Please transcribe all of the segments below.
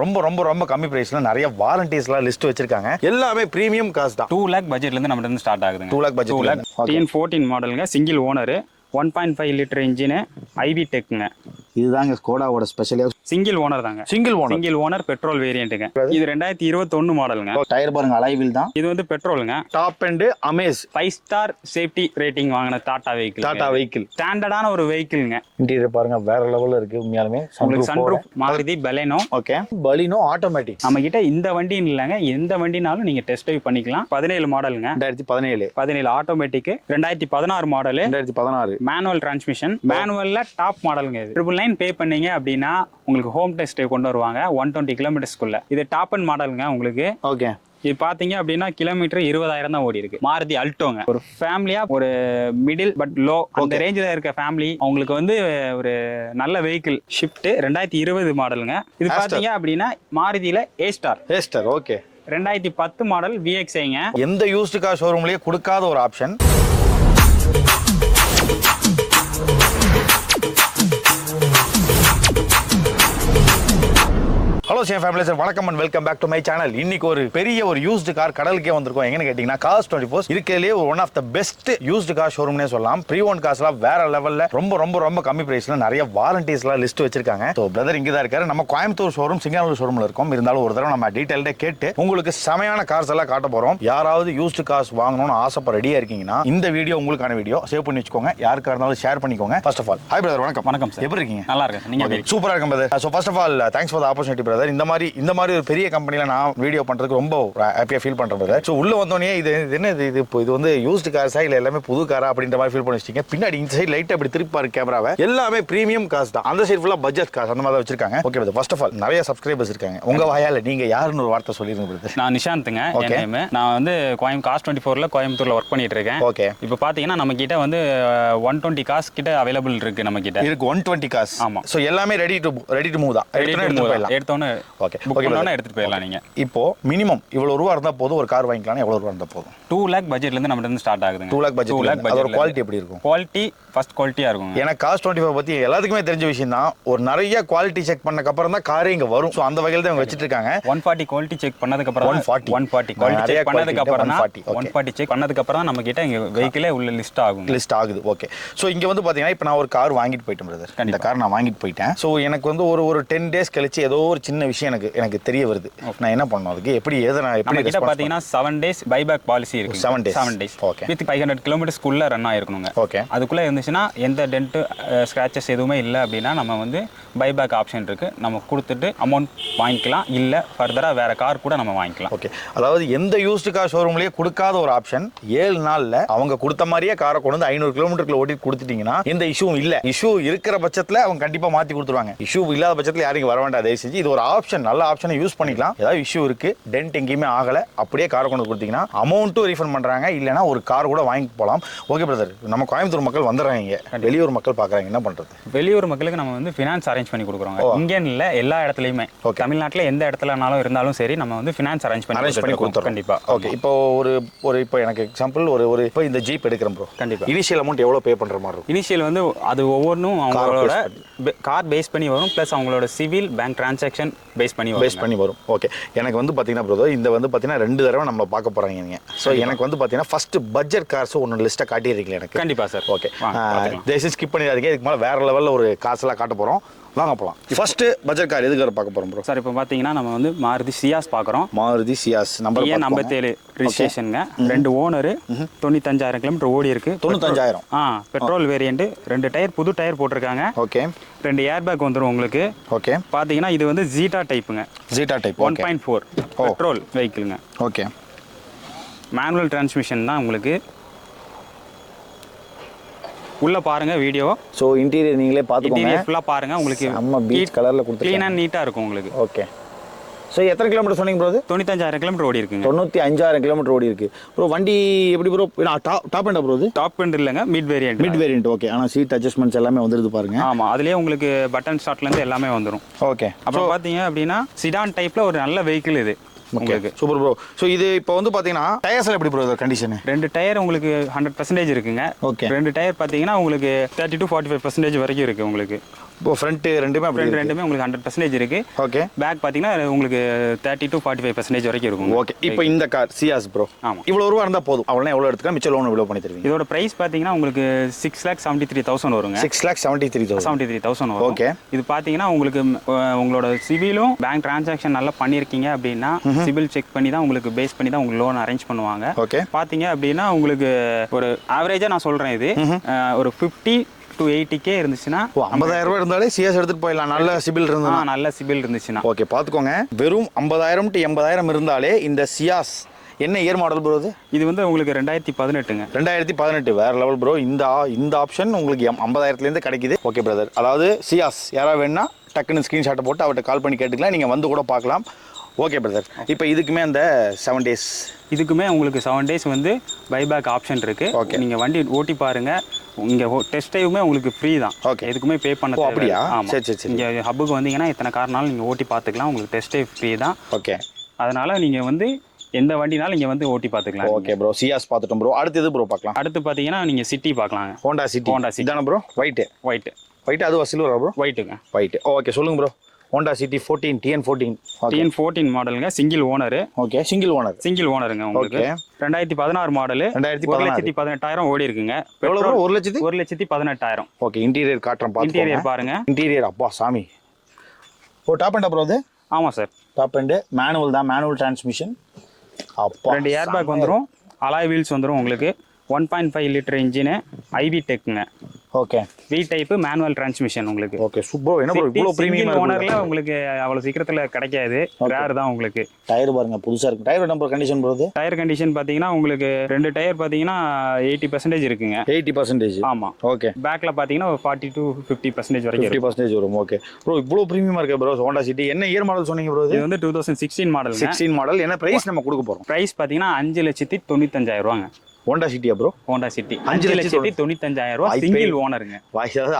ரொம்ப ரொம்ப ரொம்ப கம்மி பிரைஸ்ல நிறைய வாரண்டிஸ்லாம் லிஸ்ட் வச்சிருக்காங்க. எல்லாமே பிரீமியம் காசு தான். 2 lakh பட்ஜெட்ல இருந்து நம்ம இருந்து ஸ்டார்ட் ஆகுதுங்க. 2 lakh பட்ஜெட். 2 lakh 14 மாடலுங்க, சிங்கிள் ஓனர், 1.5 லிட்டர் இன்ஜின், ஐவி டெக்குங்க. இதுதாங்க ஸ்கோடாவோட ஸ்பெஷலே. சிங்கிள் ஓனர் தாங்க. சிங்கிள் ஓனர் பெட்ரோல் வேரியண்ட்டுங்க. இது 2021 மாடலுங்க. டயர் பாருங்க, அலாய் வீல் தான். இது வந்து பெட்ரோலுங்க. Top and Amaze 5 star safety rating வாங்கின டாடா வெஹிக்கிள். ஸ்டாண்டர்டான ஒரு வெஹிக்கிள்ங்க. இன்டீரியர் பாருங்க வேற லெவல்ல இருக்கு உண்மையாலுமே. உங்களுக்கு sunroof, Maruti Baleno. Okay, Baleno automatic. நம்ம கிட்ட இந்த வண்டின்னு இல்லைங்க, எந்த வண்டினாலும் நீங்க டெஸ்ட் ட்ரைவ் பண்ணிக்கலாம். 17 மாடலுங்க. 2017 ஆட்டோமேட்டிக். 2016 மாடல். 2016 manual transmission. மேனுவல்ல டாப் மாடலுங்க. இது 999 பே பண்ணீங்க அப்படின்னா உங்களுக்கு ஹோம் டெஸ்ட் கொண்டு வருவாங்க 120 கிலோமீட்டர்ஸ்க்குள்ள. இது டாப் அண்ட் மாடலுங்க உங்களுக்கு. ஓகே, இது பாத்தீங்க அப்படின்னா கிலோமீட்டர் 20,000 தான் ஓடி இருக்கு. மாருதி அல்டோங்க. ஒரு ஃபேமிலியா, ஒரு மிடில் பட் லோ அந்த ரேஞ்சில் இருக்க ஃபேமிலி அவங்களுக்கு வந்து ஒரு நல்ல வெஹிக்கிள். ஷிஃப்ட் 2020 மாடலுங்க. இது பாத்தீங்க அப்படின்னா மாருதியில ஏ ஸ்டார். ஓகே, 2010 மாடல் VXIங்க. எந்த யூஸ்டு கார் ஷோரூம்லயே கொடுக்காத ஒரு option. Hello same family sir, வணக்கம் and welcome back to my channel. இன்னைக்கு ஒரு பெரிய ஒரு யூஸ்டு கார் கடலுக்கே வந்திருக்கோம். எங்கன்னு கேட்டீங்கன்னா Cars24 இருக்கிறதுலே one of the best used car ஷோரூம்னே சொல்லலாம். ப்ரீ ஓன் கார்ஸ்லாம் வேற லெவல்ல ரொம்ப ரொம்ப ரொம்ப கம்மி பிரைஸ்ல நிறைய வாரண்டிஸ்லாம் லிஸ்ட் வச்சிருக்காங்க. ஸோ பிரதர் இங்கே தான் இருக்காரு. நம்ம கோயம்புத்தூர் ஷோரூம், சிங்கானூர் ஷோரூம்ல இருக்கோம். இருந்தாலும் ஒரு தடவை நம்ம டீடைல்டே கேட்டு உங்களுக்கு செமையான கார்ஸ் எல்லாம் காட்ட போறோம். யாராவது யூஸ்டு கார்ஸ் வாங்கணும்னு ஆசைப்பட ரெடியா இருக்கீங்கன்னா இந்த வீடியோ உங்களுக்கான வீடியோ. சேவ் பண்ணி வச்சுக்கோங்க, யாருக்கா இருந்தாலும் ஷேர் பண்ணிக்கோங்க. First of all hi brother. வணக்கம் சார், எப்படி இருக்கீங்க? நல்லா இருக்கேன், நீங்க? சூப்பரா இருக்கும் brother. So first of all thanks for the opportunity brother. இந்த மாதிரி ஒரு பெரிய கம்பெனில நான் வீடியோ பண்றதுக்கு ரொம்ப ஹாப்பியா ஃபீல் பண்றேன் பிரதர். ஸோ உள்ள வந்தோடனே இது என்ன இது வந்து யூஸ்டு கார்ஸா இல்ல எல்லாமே புது காரா அப்படின்ற மாதிரி ஃபீல் பண்ணி வச்சிருக்கீங்க. பின்னாடி இந்த சைடு லைட் அப்படி திருப்பி பாரு கேமராவை. எல்லாமே பிரீமியம் கார்ஸ் தான். அந்த சைடு ஃபுல்லா பட்ஜெட் கார்ஸ் அந்த மாதிரி வச்சிருக்காங்க. Okay brother, first of all நிறைய சப்ஸ்கிரைபர்ஸ் இருக்காங்க. உங்க வாயால நீங்க யாருன்னு ஒரு வார்த்தை சொல்லிருங்க பிரதர். நான் நிஷாந்த்ங்க. நான் வந்து Cars24ல கோயம்புத்தூர்ல ஒர்க் பண்ணிட்டு இருக்கேன். ஓகே, இப்போ பாத்தீங்கன்னா நம்ம கிட்ட வந்து 120 கார்ஸ் கிட்ட அவைலபிள் இருக்கு. நம்ம கிட்ட இருக்கு 120 கார்ஸ். ஆமா. சோ எல்லாமே ரெடி டு மூவ் தான். எடுத்தோன்னு ஓகே எடுத்துட்டு போயிடலாம். நீங்க இப்போ மினிமம் இவ்வளவு ரூபா இருந்தா போதும் ஒரு கார் வாங்கிக்கலாம். எவ்வளவு ரூபா இருந்தா போதும்? 2 lakh பட்ஜெட்ல இருந்து நம்ம இருந்து ஸ்டார்ட் ஆகுதுங்க. 2 lakh பட்ஜெட். அதோட குவாலிட்டி எப்படி இருக்கும்? குவாலிட்டி ஃபர்ஸ்ட் குவாலிட்டியா இருக்கும். எனக்கு Cars24 பத்தி எல்லாத்துக்குமே தெரிஞ்ச விஷயம் தான். ஒரு நிறைய குவாலிட்டி செக் பண்ணதுக்கு அப்புறம் தான் காரே இங்க வரும். சோ அந்த வகையில தான் இவங்க வச்சிட்டு இருக்காங்க. 140 குவாலிட்டி செக் பண்ணதுக்கு அப்புறம் 140 குவாலிட்டி செக் பண்ணதுக்கு அப்புறம் 140 செக் பண்ணதுக்கு அப்புறம் தான் நம்ம கிட்ட இங்க வெஹிக்கிளே உள்ள லிஸ்ட் ஆகுது. ஓகே, சோ இங்க வந்து பாத்தீங்கன்னா இப்போ நான் ஒரு கார் வாங்கிட்டு போயிட்டேன் பிரதர். இந்த கார் நான் வாங்கிட்டு போயிட்டேன். சோ எனக்கு வந்து ஒரு 10 days கழிச்சு ஏதோ ஒரு சின்ன விஷயம் எனக்கு தெரிய வருது. நான் என்ன பண்ணணும், அதுக்கு எப்படி நான் எப்படி கிட்ட பாத்தீங்கன்னா 7 days பைபேக் பாலிசி இருக்கு. 7 days ஓகே, வித் 500 கிலோமீட்டர்ஸ்க்குள்ள ரன் ஆயிருக்கணுங்க. ஓகே, அதுக்குள்ள இருந்துச்சுன்னா எந்த டென்ட் ஸ்கிராச்சஸ் எதுவுமே இல்லை அப்படின்னா நம்ம வந்து பைபேக் ஆப்ஷன் இருக்கு. நம்ம கொடுத்துட்டு அமௌண்ட் வாங்கிக்கலாம், இல்ல ஃபர்தரா வேற கார் கூட நம்ம வாங்கிக்கலாம். ஓகே, அதாவது எந்த யூஸ்டு கார் ஷோரூம்லயே கொடுக்காத ஒரு ஆப்ஷன். 7 நாள்ல அவங்க கொடுத்த மாதிரியே காரை கொண்டு வந்து 500 கிலோமீட்டருக்குள்ள ஓட்டி கொடுத்துட்டீங்கன்னா எந்த இஷ்யூவும் இல்ல. இஷ்யூ இருக்கிற பட்சத்துல அவங்க கண்டிப்பா மாத்தி கொடுத்துருவாங்க. இஷ்யூ இல்லாத பட்சத்துல யாரும் வர வேண்டாம். தயவு செஞ்சு இது ஒரு ஆப்ஷன், நல்ல ஆப்ஷனை யூஸ் பண்ணிக்கலாம். ஏதாவது இஷ்யூ இருக்கு, டென்ட் எங்கேயுமே ஆகல, அப்படியே காரை கொண்டு கொடுத்தீங்கன்னா அமௌண்ட்டும் ரீஃபண்ட் பண்றாங்க, இல்லைன்னா ஒரு கார் கூட வாங்கி போகலாம். ஓகே பிரதர், நம்ம கோயம்புத்தூர் மக்கள் வந்துடுறாங்க, வெளியூர் மக்கள் பாக்குறாங்க, என்ன பண்றது? வெளியூர் மக்களுக்கு நம்ம வந்து ஃபினான்ஸ் அரேஞ்ச் பண்ணி கொடுக்குறோம். இங்கே இல்ல, எல்லா இடத்துலயுமே. தமிழ்நாட்டில் எந்த இடத்துலனாலும் இருந்தாலும் சரி, நம்ம வந்து ஃபினான்ஸ் அரேஞ்ச் பண்ணி கொடுத்துறோம். கண்டிப்பா. ஓகே, இப்போ இப்போ எனக்கு எக்ஸாம்பிள் ஒரு இப்போ இந்த ஜீப் எடுக்கிறேன் ப்ரோ. கண்டிப்பா இனிஷியல் அமௌண்ட் எவ்வளவு பே பண்ற மாதிரி இருக்கும்? இனிஷியல் வந்து அது ஒவ்வொன்றும் அவங்களோட கார் பேஸ் பண்ணி வரும், பிளஸ் அவங்களோட சிவில் பேங்க் டிரான்சாக்ஷன் பேஸ் பண்ணி வரும். ஓகே, எனக்கு வந்து பாத்தீங்கன்னா ப்ரோ, இந்த வந்து பாத்தீங்கன்னா 2 தடவை நம்ம பார்க்க போறாங்க நீங்க. சோ எனக்கு வந்து பாத்தீங்கன்னா ஃபர்ஸ்ட் பட்ஜெட் கார்ஸ் ஒன்னு லிஸ்ட்டை காட்டிடுறீங்களா எனக்கு? கண்டிப்பா சார். ஓகே, தயவுசெய்து ஸ்கிப் பண்ணிடாதீங்க. இதுக்கு மேல வேற லெவல்ல ஒரு கார்ஸ் எல்லாம் காட்ட போறோம். வாங்க போலாம். ஃபர்ஸ்ட் பட்ஜெட் கார் எதுக்கு பார்க்க போறோம் ப்ரோ? சார் இப்போ பாத்தீங்கன்னா நம்ம வந்து மாருதி சியாஸ் பார்க்குறோம். மாருதி சியாஸ் நம்பர் 57 ரிஜிஸ்ட்ரேஷனுங்க. 2 ஓனர், 95,000 கிலோமீட்டர் ஓடி இருக்கு. 95,000 பெட்ரோல் வேரியண்ட். 2 டயர் புது டயர் போட்டிருக்காங்க. ஓகே, 2 ஏர் பேக் வந்துடும் உங்களுக்கு. ஓகே, பாத்தீங்கன்னா இது வந்து ஜீட்டா டைப்புங்க. ஜீட்டா டைப் 1.4 பெட்ரோல் வெஹிக்கிள்ங்க. ஓகே, மேனுவல் டிரான்ஸ்மிஷன் தான் உங்களுக்கு. உள்ள பாருங்க வீடியோ. சோ இன்டீரியர் நீங்களே பாத்துக்கோங்க. இன்டீரியர் ஃபுல்லா பாருங்க. உங்களுக்கு நம்ம பீச் கலர்ல கொடுத்து க்ளீனா நீட்டா இருக்கும் உங்களுக்கு. ஓகே, சோ எத்தனை கிலோமீட்டர் சொன்னீங்க ப்ரோ? 95,000 கிலோமீட்டர் ஓடி இருக்குங்க. 95,000 கிலோமீட்டர் ஓடி இருக்கு ப்ரோ. வண்டி எப்படி bro? Top end bro? Top end இல்லங்க, மிட் வேரியண்ட். ஓகே, ஆனா சீட் அட்ஜஸ்ட்மென்ட்ஸ் எல்லாமே வந்துருது பாருங்க. ஆமா, அதுலயே உங்களுக்கு பட்டன் ஸ்டார்ட்ல இருந்து எல்லாமே வந்துரும். ஓகே, அப்ப பாத்தீங்க அப்படின்னா சிடான் டைப்ல ஒரு நல்ல வெஹிக்கிள் இது உங்களுக்கு. Super bro. சோ இது இப்போ வந்து பாத்தீங்கன்னா டயர்ஸ்ல எப்படி ப்ரோ கண்டிஷன்? 2 டயர் உங்களுக்கு 100% இருக்குங்க. ஓகே, 2 டயர் பாத்தீங்கன்னா உங்களுக்கு 30 to 45% வரைக்கும் இருக்கு உங்களுக்கு. இப்போ ஃப்ரண்ட் ரெண்டுமே அப்படி ஃப்ரண்ட் ரெண்டுமே உங்களுக்கு 100% இருக்கு. ஓகே. பேக் பாத்தீங்கன்னா உங்களுக்கு 30 to 45% வரைக்கும் இருக்கும். ஓகே. இப்போ இந்த கார் சியாஸ் ப்ரோ, ஆமா, இவ்வளவு ரூபா இருந்தா போதும், அவ்வளவு எவ்வளவு எடுத்துக்கலாம், மிச்சம் லோன் எவ்வளவு பண்ணி தருவீங்க? இதோட பிரைஸ் பாத்தீங்கன்னா உங்களுக்கு 6,73,000 வருங்க. 6,73,000 வரும். ஓகே. இது பாத்தீங்கன்னா உங்களுக்கு உங்களோட சிவிலும் பேங்க் டிரான்சாக்ஷன் நல்லா பண்ணிருக்கீங்க அப்படின்னா சிவில் செக் பண்ணி தான் உங்களுக்கு பேஸ் பண்ணி தான் உங்களுக்கு லோன் அரேஞ்ச் பண்ணுவாங்க. ஓகே. பாத்தீங்க அப்படின்னா உங்களுக்கு ஒரு ஆவரேஜா நான் சொல்றேன், இது ஒரு 50 to 80K இருந்துச்சுன்னா 50,000 ரூபாய் இருந்தாலே சிஎஸ் எடுத்துட்டு போயிடலாம், நல்ல சிபில் இருந்தா. நல்ல சிபில் இருந்துச்சுன்னா ஓகே. பாத்துக்கோங்க, வெறும் 50,000 to 80,000 இருந்தாலே இந்த சியாஸ் என்ன இயர் மாடல் ப்ரோ? இது வந்து உங்களுக்கு 2018ங்க. 2018 வேற லெவல் ப்ரோ. இந்த ஆப்ஷன் உங்களுக்கு 50,000 கிடைக்குது. ஓகே பிரதர், அதாவது சியாஸ் யாராவது வேணா டக்குன்னு ஸ்கிரீன்ஷாட்டை போட்டு அவர்கிட்ட கால் பண்ணி கேட்டுக்கலாம், நீங்க வந்து கூட பார்க்கலாம். Okay brother. இப்போ இதுக்குமே அந்த 7 days, இதுக்குமே உங்களுக்கு 7 days வந்து பைபேக் ஆப்ஷன் இருக்கு. ஓகே. நீங்க வண்டி ஓட்டி பாருங்க, இங்க டெஸ்ட் ட்ரைவுமே உங்களுக்கு ஃப்ரீ தான். ஓகே. எதுக்குமே பே பண்ண தேவையில்லை. அப்படியா? சரி சரி சரி. இங்க ஹப்புக்கு வந்தீங்கன்னா எத்தனை கார்னாலும் நீங்க ஓட்டி பார்த்துக்கலாம், உங்களுக்கு டெஸ்ட் ட்ரைவ் ஃப்ரீ தான். ஓகே. அதனால நீங்க வந்து எந்த வண்டினாலும் இங்க வந்து ஓட்டி பார்த்துக்கலாம். ஓகே ப்ரோ, சியாஸ் பார்த்துட்டோம் ப்ரோ. அடுத்து எது ப்ரோ பார்க்கலாம்? அடுத்து பாத்தீங்கன்னா நீங்க சிட்டி பார்க்கலாங்க. ஹோண்டா சிட்டி தானே ப்ரோ? ஒயிட் அதுவா சில்வரா ப்ரோ? ஒயிட்டுங்க. ஒயிட். ஓகே, சொல்லுங்க ப்ரோ. ஹோண்டா சிட்டி 14 TN14 மாடலுங்க, சிங்கிள் ஓனர். ஓகே. சிங்கிள் ஓனருங்க உங்களுக்கு. 2016 மாடல், 1,18,000 ஓடி இருக்குங்க. எவ்வளவு ப்ரோ? 1,18,000. ஓகே. இன்டீரியர் காட்டுறேன், பாருங்க. இன்டீரியர் பாருங்க. இன்டீரியர் அப்பா சாமி. ஓ, டாப் அண்ட் ப்ரோ அது? ஆமா சார், டாப் அண்ட் மேனுவல் தான், மேனுவல் டிரான்ஸ்மிஷன். அப்பா, 2 ஏர் பேக் வந்துரும், அலாய் வீல்ஸ் வந்துரும் உங்களுக்கு. 1.5 லிட்டர் இன்ஜின், ஐவி டெக்குங்க. Okay. V type manual transmission உங்களுக்கு. Okay super. என்ன ப்ரோ இவ்வளவு பிரீமியம் ஓனர்ல உங்களுக்கு அவ்வளவு சீக்கிரத்துல கிடைக்காது, ரேர் தான் உங்களுக்கு. டயர் பாருங்க, புதுசா இருக்கு. Tyre number condition bro? Tyre condition பாத்தீங்கன்னா உங்களுக்கு 2 டயர் பாத்தீங்கன்னா 80% இருக்குங்க. 80%? ஆமா. ஓகே. பேக்ல பாத்தீங்கன்னா 40 to 50% வரைக்கும் 50% வரும். ஓகே ப்ரோ, இவ்வளவு பிரீமியமா இருக்கு ப்ரோ ஹோண்டா சிட்டி. என்ன இயர் மாடல் சொன்னீங்க ப்ரோ? இது வந்து 2016 மாடல். 16 மாடல். என்ன பிரைஸ் நம்ம கொடுக்க போறோம்? பிரைஸ் பாத்தீங்கன்னா 5,95,000 ரூபாங்க. ஹோண்டா சிட்டியா ப்ரோ? ஹோண்டா சிட்டி 5,95,000 ரூபாய், சிங்கிள் ஓனருங்க.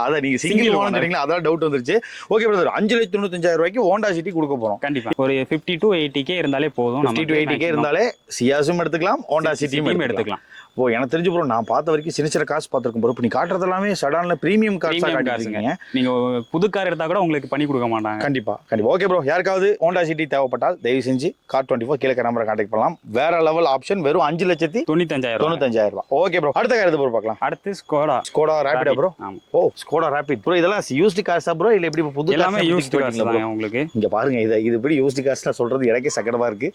அத நீங்க சிங்கிள் ஓனர்ங்களா, அதான் டவுட் வந்துருச்சு. ஓகே பிரதர், 5,95,000 ரூபாய்க்கு ஹோண்டா சிட்டி கொடுக்க போறோம். கண்டிப்பா ஒரு 50 to 80K இருந்தாலே போதும். 50 to 80K இருந்தாலே சியாஸும் எடுத்துக்கலாம், ஹோண்டா சிட்டியும் எடுத்துக்கலாம். ஓ, எனக்கு தெரிஞ்சு ப்ரோ, நான் பார்த்த வரைக்கும் சின்ன காசு பார்த்துருக்கோம் ப்ரோ. இப்போ நீ காட்டுறது எல்லாமே சடான்ல பிரீமியம் கார்ஸா காட்டுறீங்க. நீங்க புது கார் எடுத்தா கூட உங்களுக்கு பண்ணி கொடுக்க மாட்டாங்க. கண்டிப்பா. ஓகே ப்ரோ, யாருக்காவது ஹோண்டா சிட்டி தேவைப்பட்டால் தயவு செஞ்சு Car24 கீழே நம்பரை கான்டாக்ட் பண்ணலாம். வேற லெவல் ஆப்ஷன், வெறும் 5,95,000 ரூபாய். ஓகே ப்ரோ, அடுத்த கார் எது ப்ரோ பார்க்கலாம்? அடுத்து ஸ்கோடா ரேபிடா ப்ரோ? ஓ, ஸ்கோடா ரேபிட் ப்ரோ. இதெல்லாம் யூஸ்டு கார்ஸா ப்ரோ இல்ல எப்படி புது? எல்லாமே யூஸ்டு கார்ஸ் தான் உங்களுக்கு. இங்க பாருங்க, இது எப்படி யூஸ்டு கார்ஸ்ல சொல்றது எனக்கே சங்கடமா இருக்கு.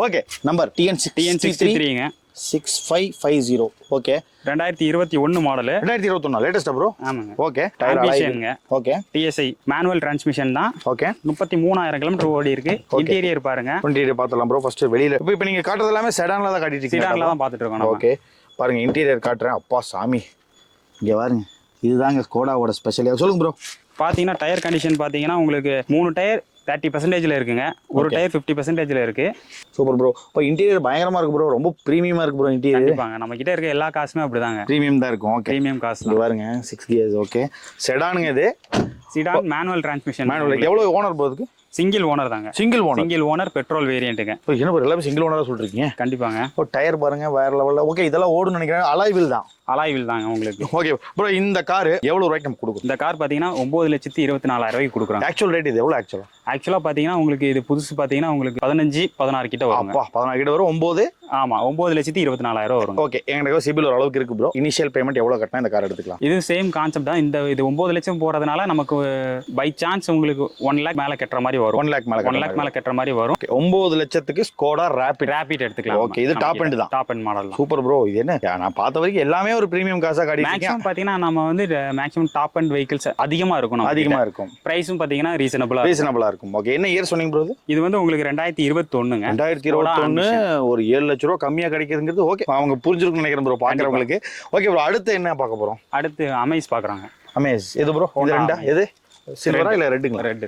ஓகே, நம்பர் TN63ங்க, 6550. ஓகே. 2021 மாடல். 2021 லேட்டஸ்டா ப்ரோ? ஆமாங்க. ஓகே. டயர் அலைங்க. ஓகே. TSI மேனுவல் டிரான்ஸ்மிஷன் தான். ஓகே. 33,000 கிலோமீட்டர் ஓடி இருக்கு. இன்டீரியர் பாருங்க. இன்டீரியர் பார்த்தலாம் ப்ரோ. ஃபர்ஸ்ட் வெளியில இப்போ நீங்க காட்டுறது எல்லாமே செடான்ல தான் காட்டிட்டு இருக்கீங்க. செடான்ல தான் பார்த்துட்டு இருக்கோம். ஓகே, பாருங்க இன்டீரியர் காட்டுறேன். அப்பா சாமி, இங்க பாருங்க, இதுதாங்க ஸ்கோடாவோட ஸ்பெஷல். சொல்லுங்க ப்ரோ. பாத்தீங்கன்னா டயர் கண்டிஷன் பாத்தீங்கன்னா உங்களுக்கு 3 டயர் 30% இருக்குங்க, ஒரு டயர் 50% இருக்கு. Super bro. இப்போ இன்டீரியர் பயங்கரமா இருக்கு ப்ரோ, ரொம்ப பிரீமியமா இருக்கு ப்ரோ இன்டீரியர். கண்டிப்பாங்க, நம்ம கிட்ட இருக்க எல்லா காசுமே அப்படிதாங்க, பிரீமியம் தான் இருக்கும். ஓகே, பிரீமியம் காசு இது பாருங்க 6 கியர்ஸ். ஓகே, செடானுங்க இது. Sedan manual transmission. மேனுவல். எவ்வளவு ஓனர் ப்ரோ இதுக்கு? சிங்கிள் ஓனர் தாங்க. சிங்கிள் ஓனர் பெட்ரோல் வேரியண்ட்டுங்க. என்ன ப்ரோ எல்லாமே சிங்கிள் ஓனரா சொல்றீங்க? கண்டிப்பாங்க. ஓ, டயர் பாருங்க வேற லெவல்ல. ஓகே, இதெல்லாம் ஓடுன்னு நினைக்கிறேன். அலாய் வீல் தான். அலாய் வீல் தாங்க உங்களுக்கு. ஓகே ப்ரோ, இந்த கார் எவ்வளவு ரூபாய்க்கு நம்ம கொடுக்கும்? இந்த கார் பாத்தீங்கன்னா 9,24,000 ரூபாய்க்கு கொடுக்குறோம். ஆக்சுவல் ரேட் இது எவ்வளவு? ஆக்சுவலா பாத்தீங்கன்னா உங்களுக்கு இது புதுசு பாத்தீங்கன்னா உங்களுக்கு 15-16 கிட்ட வரும். அப்பா 16 கிட்ட வரும். 9. ஆமா, 9,24,000 வரும். ஓகே, எங்களுக்கு சிபில் ஒரு அளவுக்கு இருக்கு ப்ரோ. இனிஷியல் பேமெண்ட் எவ்வளவு கட்டினா இந்த கார் எடுத்துக்கலாம்? இது சேம் கான்செப்ட் தான். இது 9 லட்சம் போறதுனால நமக்கு பை சான்ஸ் உங்களுக்கு 1 lakh மேல கட்டுற மாதிரி வரும். 1 lakh மேல கட்டுற மாதிரி வரும். 9 லட்சத்துக்கு ஸ்கோடா ரேபிட் எடுத்துக்கலாம். ஓகே, இது டாப் எண்ட் தான். டாப் எண்ட் மாடல் தான். Super bro. இது என்ன, நான் பார்த்த வரைக்கும் எல்லாமே ஒரு பிரீமியம் காசா காட்டிட்டு இருக்கீங்க. மேக்ஸிமம் பாத்தீங்கன்னா நம்ம வந்து மேக்ஸிமம் டாப் எண்ட் வெஹிக்கிள்ஸ் அதிகமா இருக்கும். பிரைஸும் பாத்தீங்கன்னா ரீசனபிளா இருக்கும். ஓகே, என்ன இயர் சொன்னீங்க ப்ரோ? இது வந்து உங்களுக்கு 2021ங்க. 2021 ஒரு 7 லட்சம் ரூபாய் கம்மியா கிடைக்குதுங்கிறது ஓகே, அவங்க புரிஞ்சிருக்கும்னு நினைக்கிறேன் ப்ரோ பாக்குறவங்களுக்கு. ஓகே ப்ரோ, அடுத்து என்ன பார்க்க போறோம்? அடுத்து அமேஸ் பாக்குறாங்க. அமேஸ் எது ப்ரோ? இது ரெண்டா? எது சில்வரா இல்ல ரெட்டுங்களா? ரெட்.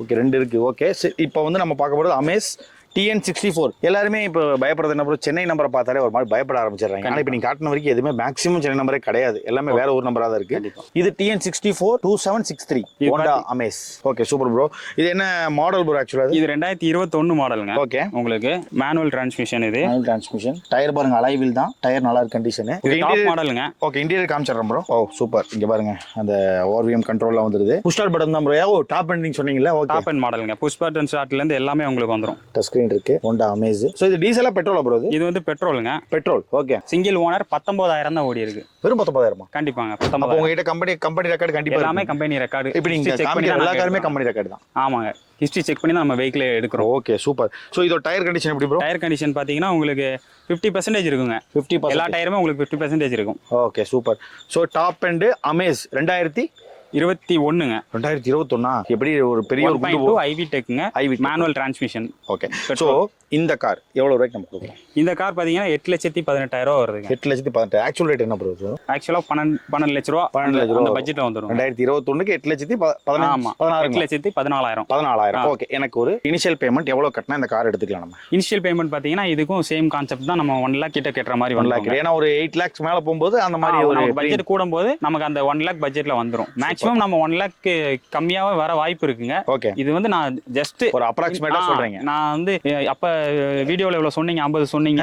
ஓகே, 2 இருக்கு. ஓகே, இப்போ வந்து நம்ம பார்க்க போறது அமேஸ் TN64 எல்லாருமே இப்போ பயப்படுறது என்ன ப்ரோ, சென்னை நம்பரை பார்த்தாலே ஒரு மாதிரி பயப்பட ஆரம்பிச்சிடுறாங்க. ஆனால் இப்போ நீங்க காட்டின வரைக்கும் எதுவுமே மேக்ஸிமம் சென்னை நம்பரே கிடையாது, எல்லாமே வேற ஒரு நம்பரா தான் இருக்கு. இது TN64 2763 Honda Amaze. Okay super bro. இது என்ன மாடல் ப்ரோ ஆக்சுவலா? இது 2021 மாடலுங்க. ஓகே, உங்களுக்கு மேனுவல் டிரான்ஸ்மிஷன். இது மேனுவல் டிரான்ஸ்மிஷன். டயர் பாருங்க அலாய் வீல் தான், டயர் நல்லா இருக்கு கண்டிஷன். இது டாப் மாடலுங்க. ஓகே, இன்டீரியர் காமிச்சிடுறேன் ப்ரோ. ஓ சூப்பர். இங்க பாருங்க அந்த ORVM கண்ட்ரோல்ல வந்துருது. புஷ் ஸ்டார்ட் பட்டன் தான் ப்ரோ. ஓ டாப் எண்ட் நீங்க சொன்னீங்கல. ஓகே, டாப் எண்ட் மாடலுங்க. புஷ் பட்டன் ஸ்டார்ட்ல இருந்து எல்லாமே உங்களுக்கு வந்துரும். டச் ஸ்கிரீன் இருக்கு. Honda Amaze. சோ இது டீசலா பெட்ரோலா ப்ரோ? இது வந்து பெட்ரோலுங்க. பெட்ரோல். ஓகே, சிங்கிள் ஓனர் 19000 தான் ஓடி இருக்கு. வெறும் 19000? கண்டிப்பாங்க. அப்ப உங்ககிட்ட கம்பெனி ரெக்கார்ட் கண்டிப்பா எல்லாமே கம்பெனி ரெக்கார்டு. இப்போ நீங்க காமிக்கிற எல்லா காருமே கம்பெனி ரெக்கார்ட் தான்? ஆமாங்க, ஹிஸ்டரி செக் பண்ணி தான் நம்ம வெஹிக்கிள் எடுக்கிறோம். Okay super. சோ இதோட டயர் கண்டிஷன் எப்படி ப்ரோ? டயர் கண்டிஷன் பாத்தீங்கன்னா உங்களுக்கு 50% இருக்குங்க. 50% எல்லா டயருமே உங்களுக்கு 50% இருக்கும். Okay super. So top end Amaze 2021ங்க. 2021 எப்படி ஒரு பெரிய ஒரு 1.2 ஐவி டெக்குங்க. Manual transmission. ஓகே. சோ இந்த கார் எவ்வளவு ரூபாய்க்கு நம்ம கொடுக்குறோம்? இந்த கார் பாத்தீங்கன்னா 8,18,000 வருதுங்க. 8,18,000. ஆக்சுவல் ரேட் என்ன ப்ரோ? ஆக்சுவலா 12 லட்ச ரூபா. 12 லட்ச ரூபா அந்த பட்ஜெட்ல வந்துரும். 2021க்கு 8,16,000. ஆமா, 8,14,000. 14,000. ஓகே, எனக்கு ஒரு இனிஷியல் பேமெண்ட் எவ்வளவு கட்டினா இந்த கார் எடுத்துக்கலாம் நம்ம? இனிஷியல் பேமெண்ட் பாத்தீங்கன்னா இதுக்கும் சேம் கான்செப்ட் தான். நம்ம 1 லாக் கிட்ட கட்டுற மாதிரி 1 லாக். ஏன்னா ஒரு 8 லாக்ஸ் மேல போகும்போது அந்த மாதிரி ஒரு பட்ஜெட் கூடும்போது நமக்கு அந்த 1 லாக் பட்ஜெட்ல வந்துரும். மேக்ஸிமம் நம்ம 1 லாக் கம்மியாவே வர வாய்ப்பு இருக்குங்க. ஓகே, இது வந்து நான் ஜஸ்ட் ஒரு அப்ராக்ஸிமேட்டா சொல்றீங்க. நான் வந்து அப்ப வீடியோல இவ்வளவு சொன்னீங்க, 50 சொன்னீங்க,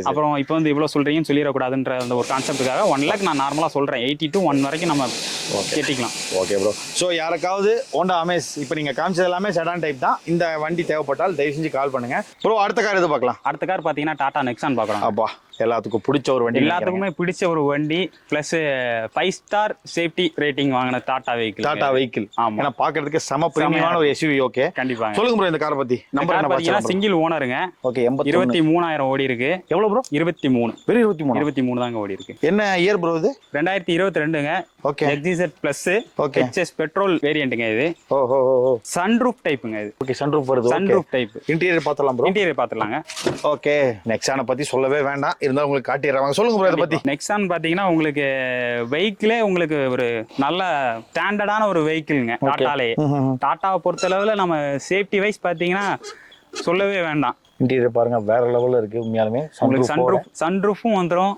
அப்புறம் இப்போ வந்து இவ்வளவு சொல்றீங்கன்னு சொல்லிடக்கூடாதுன்ற அந்த ஒரு கான்செப்டுக்காக 1 லாக் நான் நார்மலா சொல்றேன். 80 to 1 வரைக்கும் நம்ம கேட்டிக்கலாம். Okay bro. ஸோ யாருக்காவது ஹோண்டா அமேஸ் இப்போ நீங்க காமிச்சது எல்லாமே செடான் டைப் தான், இந்த வண்டி தேவைப்பட்டால் தயவு செஞ்சு கால் பண்ணுங்க ப்ரோ. அடுத்த கார் எது பார்க்கலாம்? அடுத்த கார் பாத்தீங்கன்னா டாடா நெக்ஸான் பார்க்கலாம். அப்பா, எல்லாத்துக்கும் பிடிச்ச ஒரு வண்டி. எல்லாத்துக்குமே பிடிச்ச ஒரு வண்டி, பிளஸ் 5 ஸ்டார் சேஃப்டி ரேட்டிங் வாங்கின டாடா வெஹிக்கிள். ஆமா, ஏன்னா பாக்குறதுக்கு செம பிரீமியமான ஒரு SUV. ஓகே கண்டிப்பா. சொல்லுங்க ப்ரோ இந்த கார் பத்தி. நம்பர் என்ன பாத்தீங்கன்னா சிங்கிள் ஓனருங்க. ஓகே, 23,000 ஓடி இருக்கு. எவ்வளவு ப்ரோ? 23. வெறும் 23 தாங்க ஓடி இருக்கு. என்ன இயர் ப்ரோ இது? 2022ங்க. Okay, XZ plus. Okay, HS petrol வேரியன்ட்ங்க இது. ஓஹோ, சன்ரூஃப் டைப்புங்க இது. ஓகே, சன்ரூஃப் வருது. Sunroof type. இன்டீரியர் பார்த்தலாம் ப்ரோ? இன்டீரியர் பார்த்தலாங்க. ஓகே, நெக்ஸானை பத்தி சொல்லவே வேண்டாம், இருந்தாலும் உங்களுக்கு காட்டிடுறாங்க. சொல்லுங்க ப்ரோ இத பத்தி. நெக்ஸான் பாத்தீங்கன்னா உங்களுக்கு வெஹிக்கிளே உங்களுக்கு ஒரு நல்ல ஸ்டாண்டர்டான ஒரு வெஹிக்கிள்ங்க. டாட்டாலே டாட்டாவை பொறுத்தளவுல நம்ம சேஃப்டி வைஸ் பாத்தீங்கன்னா சொல்லவே வேண்டாம். இன்டீரியர் பாருங்க வேற லெவல்ல இருக்கு உண்மையாலுமே. உங்களுக்கு சன்ரூஃபும் வந்துரும்.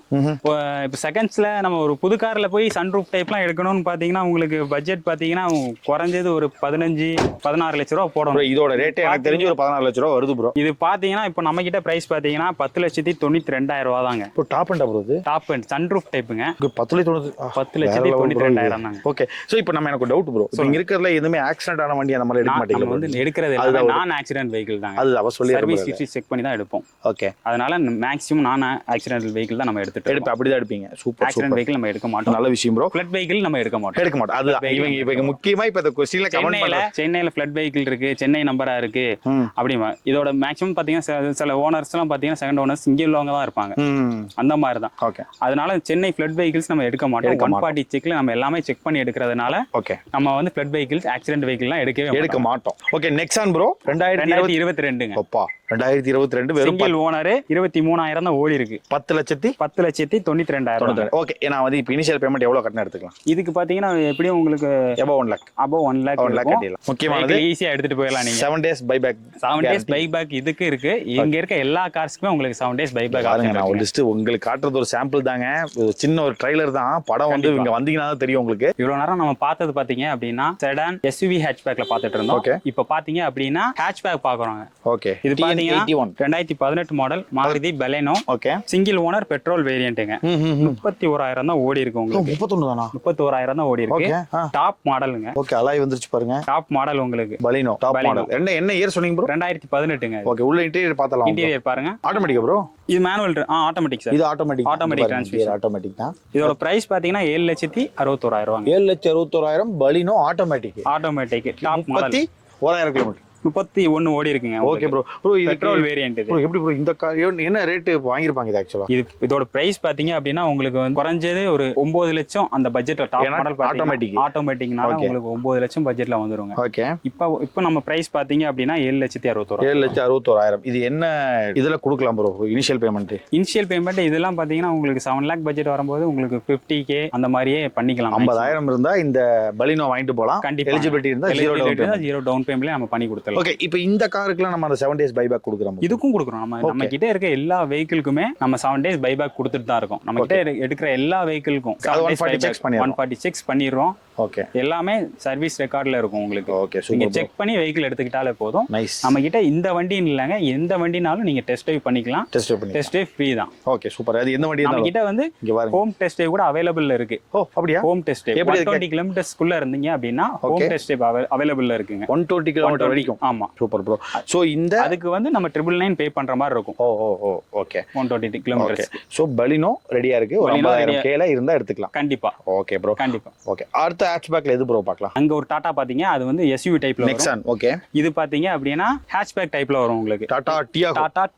இப்போ செகண்ட்ஸ்ல நம்ம ஒரு புது கார்ல போய் சன்ரூஃப் டைப்லாம் எடுக்கணும்னு பாத்தீங்கன்னா உங்களுக்கு பட்ஜெட் பாத்தீங்கன்னா குறைஞ்சது ஒரு 15-16 லட்ச ரூபா போடணும். இதோட ரேட் எனக்கு தெரிஞ்சு ஒரு 14 லட்ச ரூபா வருது ப்ரோ. இது பாத்தீங்கன்னா இப்போ நம்ம கிட்ட பிரைஸ் பாத்தீங்கன்னா 10,92,000 ரூபா தாங்க. இப்போ டாப் எண்ட் ப்ரோ? இது டாப் எண்ட் சன்ரூஃப் டைப்புங்க. 10,92,000 தாங்க. ஓகே, சோ இப்போ நம்ம எனக்கு டவுட் ப்ரோ, இங்க இருக்கிறதுல எதுமே ஆக்சிடென்ட் ஆன வண்டி அந்த மாதிரி எடுக்க மாட்டீங்க? வந்து எடுக்கிறது எல்லாமே நான் ஆக்சிடென்ட் வெஹிக்கிள் தாங்க. அது அவ சொல்லி சர்வீஸ் செக் பண்ணி தான் எடுப்போம். ஓகே, அதனால மேக்ஸிமம் நான் ஆக்சிடென்டல் வெஹிக்கிள் தான் நம்ம எடுத்துட்டு அப்படிதான் எடுப்பீங்க. சூப்பர். ஆக்சிடென்ட் வெஹிக்கிள் நம்ம எடுக்க மாட்டோம். நல்ல விஷயம் ப்ரோ. ஃப்ளட் வெஹிக்கிள் நம்ம எடுக்க மாட்டோம். அது இவங்க முக்கியமா இப்ப இந்த क्वेश्चनல கமெண்ட் பண்ணல. சென்னையில ஃப்ளட் வெஹிக்கிள் இருக்கு, சென்னை நம்பரா இருக்கு அப்படிமா. இதோட மேக்ஸிமம் பாத்தீங்கன்னா சில ஓனர்ஸ் எல்லாம் பாத்தீங்கன்னா செகண்ட் ஓனர்ஸ் இங்க உள்ளவங்க தான் இருப்பாங்க, அந்த மாதிரி தான். ஓகே, அதனால சென்னை ஃப்ளட் வெஹிக்கிள்ஸ் நம்ம எடுக்க மாட்டோம். 140 செக்ல நம்ம எல்லாமே செக் பண்ணி எடுக்கிறதுனால ஓகே நம்ம வந்து ஃப்ளட் வெஹிக்கிள்ஸ் ஆக்சிடென்ட் வெஹிக்கிள்லாம் எடுக்க மாட்டோம். ஓகே, நெக்ஸான் ப்ரோ 2022ங்க. அப்பா 2022 வெறும் சிங்கிள் ஓனர் 23,000 தான் ஓடி இருக்கு. 10,92,000. ஓகே, நான் வந்து இப்போ இனிஷியல் பேமெண்ட் எவ்வளவு கட்டணும் எடுத்துக்கலாம்? இதுக்கு பாத்தீங்கன்னா எப்படியும் உங்களுக்கு above 1 lakh. above 1 lakh கட்டிடலாம். முக்கியமானது ஈஸியா எடுத்துட்டு போயிடலாம் நீங்க. 7 days buyback. 7 days buyback இதுக்கு இருக்கு. இங்க இருக்க எல்லா கார்ஸ்க்குமே உங்களுக்கு 7 days buyback ஆகுங்க. நான் ஒரு லிஸ்ட் உங்களுக்கு காட்டுறது ஒரு சாம்பிள் தாங்க, சின்ன ஒரு ட்ரைலர் தான். படம் வந்து இங்க வந்தீங்கன்னா தான் தெரியும் உங்களுக்கு. இவ்வளவு நேரம் நம்ம பார்த்தது பாத்தீங்க அப்படின்னா செடான் SUV ஹேட்ச்பேக்ல பாத்துட்டு இருந்தோம். இப்போ பாத்தீங்க அப்படின்னா ஹேட்ச்பேக் பாக்குறோம். ஓகே, இது பாத்தீங்கன்னா 2018 model Maruti Baleno. Okay, single owner petrol வேரியன்ட்ங்க. 31,000 தான் ஓடி இருக்கு உங்களுக்கு. 31 தானா? 31,000 தான் ஓடி இருக்கு. டாப் மாடலுங்க. ஓகே, அலாய் வந்துருச்சு பாருங்க. டாப் மாடல் உங்களுக்கு பலேனோ டாப் மாடல். என்ன இயர் சொன்னீங்க ப்ரோ? 2018ங்க. ஓகே, உள்ள இன்டீரியர் பார்த்தலாம். இன்டீரியர் பாருங்க. Automatic bro? இது மேனுவல் ஆட்டோமேட்டிக் சார். இது ஆட்டோமேட்டிக் டிரான்ஸ்மிஷன். ஆட்டோமேட்டிக் தான். இதோட பிரைஸ் பாத்தீங்கன்னா 7,61,000. 7,61,000 Baleno automatic. Top model 1000 kilometre 31 ஓடி இருக்குங்க. Okay bro. இது பெட்ரோல் வேரியன்ட். இது எப்படி ப்ரோ இந்த கார் என்ன ரேட் வாங்கிருப்பாங்க இது ஆக்சுவலா? இதோட பிரைஸ் பாத்தீங்க அப்படின்னா உங்களுக்கு வந்து குறைஞ்சது ஒரு 9 லட்சம் அந்த பட்ஜெட்ல. டாப் மாடல் ஆட்டோமேட்டிக்னால உங்களுக்கு 9 லட்சம் பட்ஜெட்ல வந்துருங்க. ஓகே, இப்போ நம்ம பிரைஸ் பாத்தீங்க அப்படின்னா 7,61,000. 7,61,000. இது என்ன இதுல கொடுக்கலாம் bro initial payment? Initial payment இதெல்லாம் பாத்தீங்கன்னா உங்களுக்கு 7 lakh பட்ஜெட் வரும்போது உங்களுக்கு 50K அந்த மாதிரியே பண்ணிக்கலாம். 50,000 இருந்தா இந்த பலினோ வாங்கிட்டு போலாம். கண்டிப்பா. எலிஜிபிலிட்டி இருந்தா 0 டவுன் பேமெண்ட்ல நம்ம பண்ணி கொடுத்துறோம். கொடுத்துடலாம். ஓகே, இப்போ இந்த காருக்குலாம் நம்ம அந்த 7 days பைபேக் கொடுக்குறோம். இதுக்கும் கொடுக்குறோம். நம்ம கிட்ட இருக்க எல்லா வெஹிக்கிளுக்குமே நம்ம 7 days பைபேக் கொடுத்துட்டு தான் இருக்கோம். நம்ம கிட்ட எடுக்கிற எல்லா வெஹிக்கிளுக்கும் 140 செக்ஸ் பண்ணிடுறோம். ஓகே, எல்லாமே சர்வீஸ் ரெக்கார்ட்ல இருக்கும் உங்களுக்கு. ஓகே, நீங்க செக் பண்ணி வெஹிக்கிள் எடுத்துக்கிட்டாலே போதும். நைஸ். நம்ம கிட்ட இந்த வண்டின்னு இல்லைங்க, எந்த வண்டினாலும் நீங்க டெஸ்ட் ட்ரைவ் பண்ணிக்கலாம். டெஸ்ட் ட்ரைவ் ஃப்ரீ தான். Okay, super. அது எந்த வண்டி நம்ம கிட்ட வந்து ஹோம் டெஸ்ட் ட்ரைவ் கூட அவைலபிள் இருக்கு. ஓ, அப்படியா? ஹோம் டெஸ்ட் ட்ரைவ் 120 கிலோமீட்டர்ஸ்க்குள்ள இருந்தீங்க அப்படின்னா ஹோம் டெஸ்ட் ட்ரைவ் அவைலபிள் இருக்குங்க. 120 கிலோமீட்டர் வரைக்கும். ஆமா, சூப்பர் ப்ரோ. சோ இந்த அதுக்கு வந்து நம்ம 999 பே பண்ற மாதிரி இருக்கும். ஓ, ஓகே. 120 கிலோமீட்டர்ஸ். சோ பலினோ ரெடியா இருக்கு. ஒரு 50,000 கேல இருந்தா எடுத்துக்கலாம். கண்டிப்பா. ஓகே ப்ரோ, கண்டிப்பா. ஓகே, அடுத்த ஹேட்ச்பேக்ல எது ப்ரோ பார்க்கலாம்? அங்க ஒரு டாடா பாத்தீங்க, அது வந்து எஸ்யூவி டைப்ல வரும். நெக்ஸான். ஓகே. இது பாத்தீங்க அப்படினா ஹேட்ச்பேக் டைப்ல வரும் உங்களுக்கு. டாடா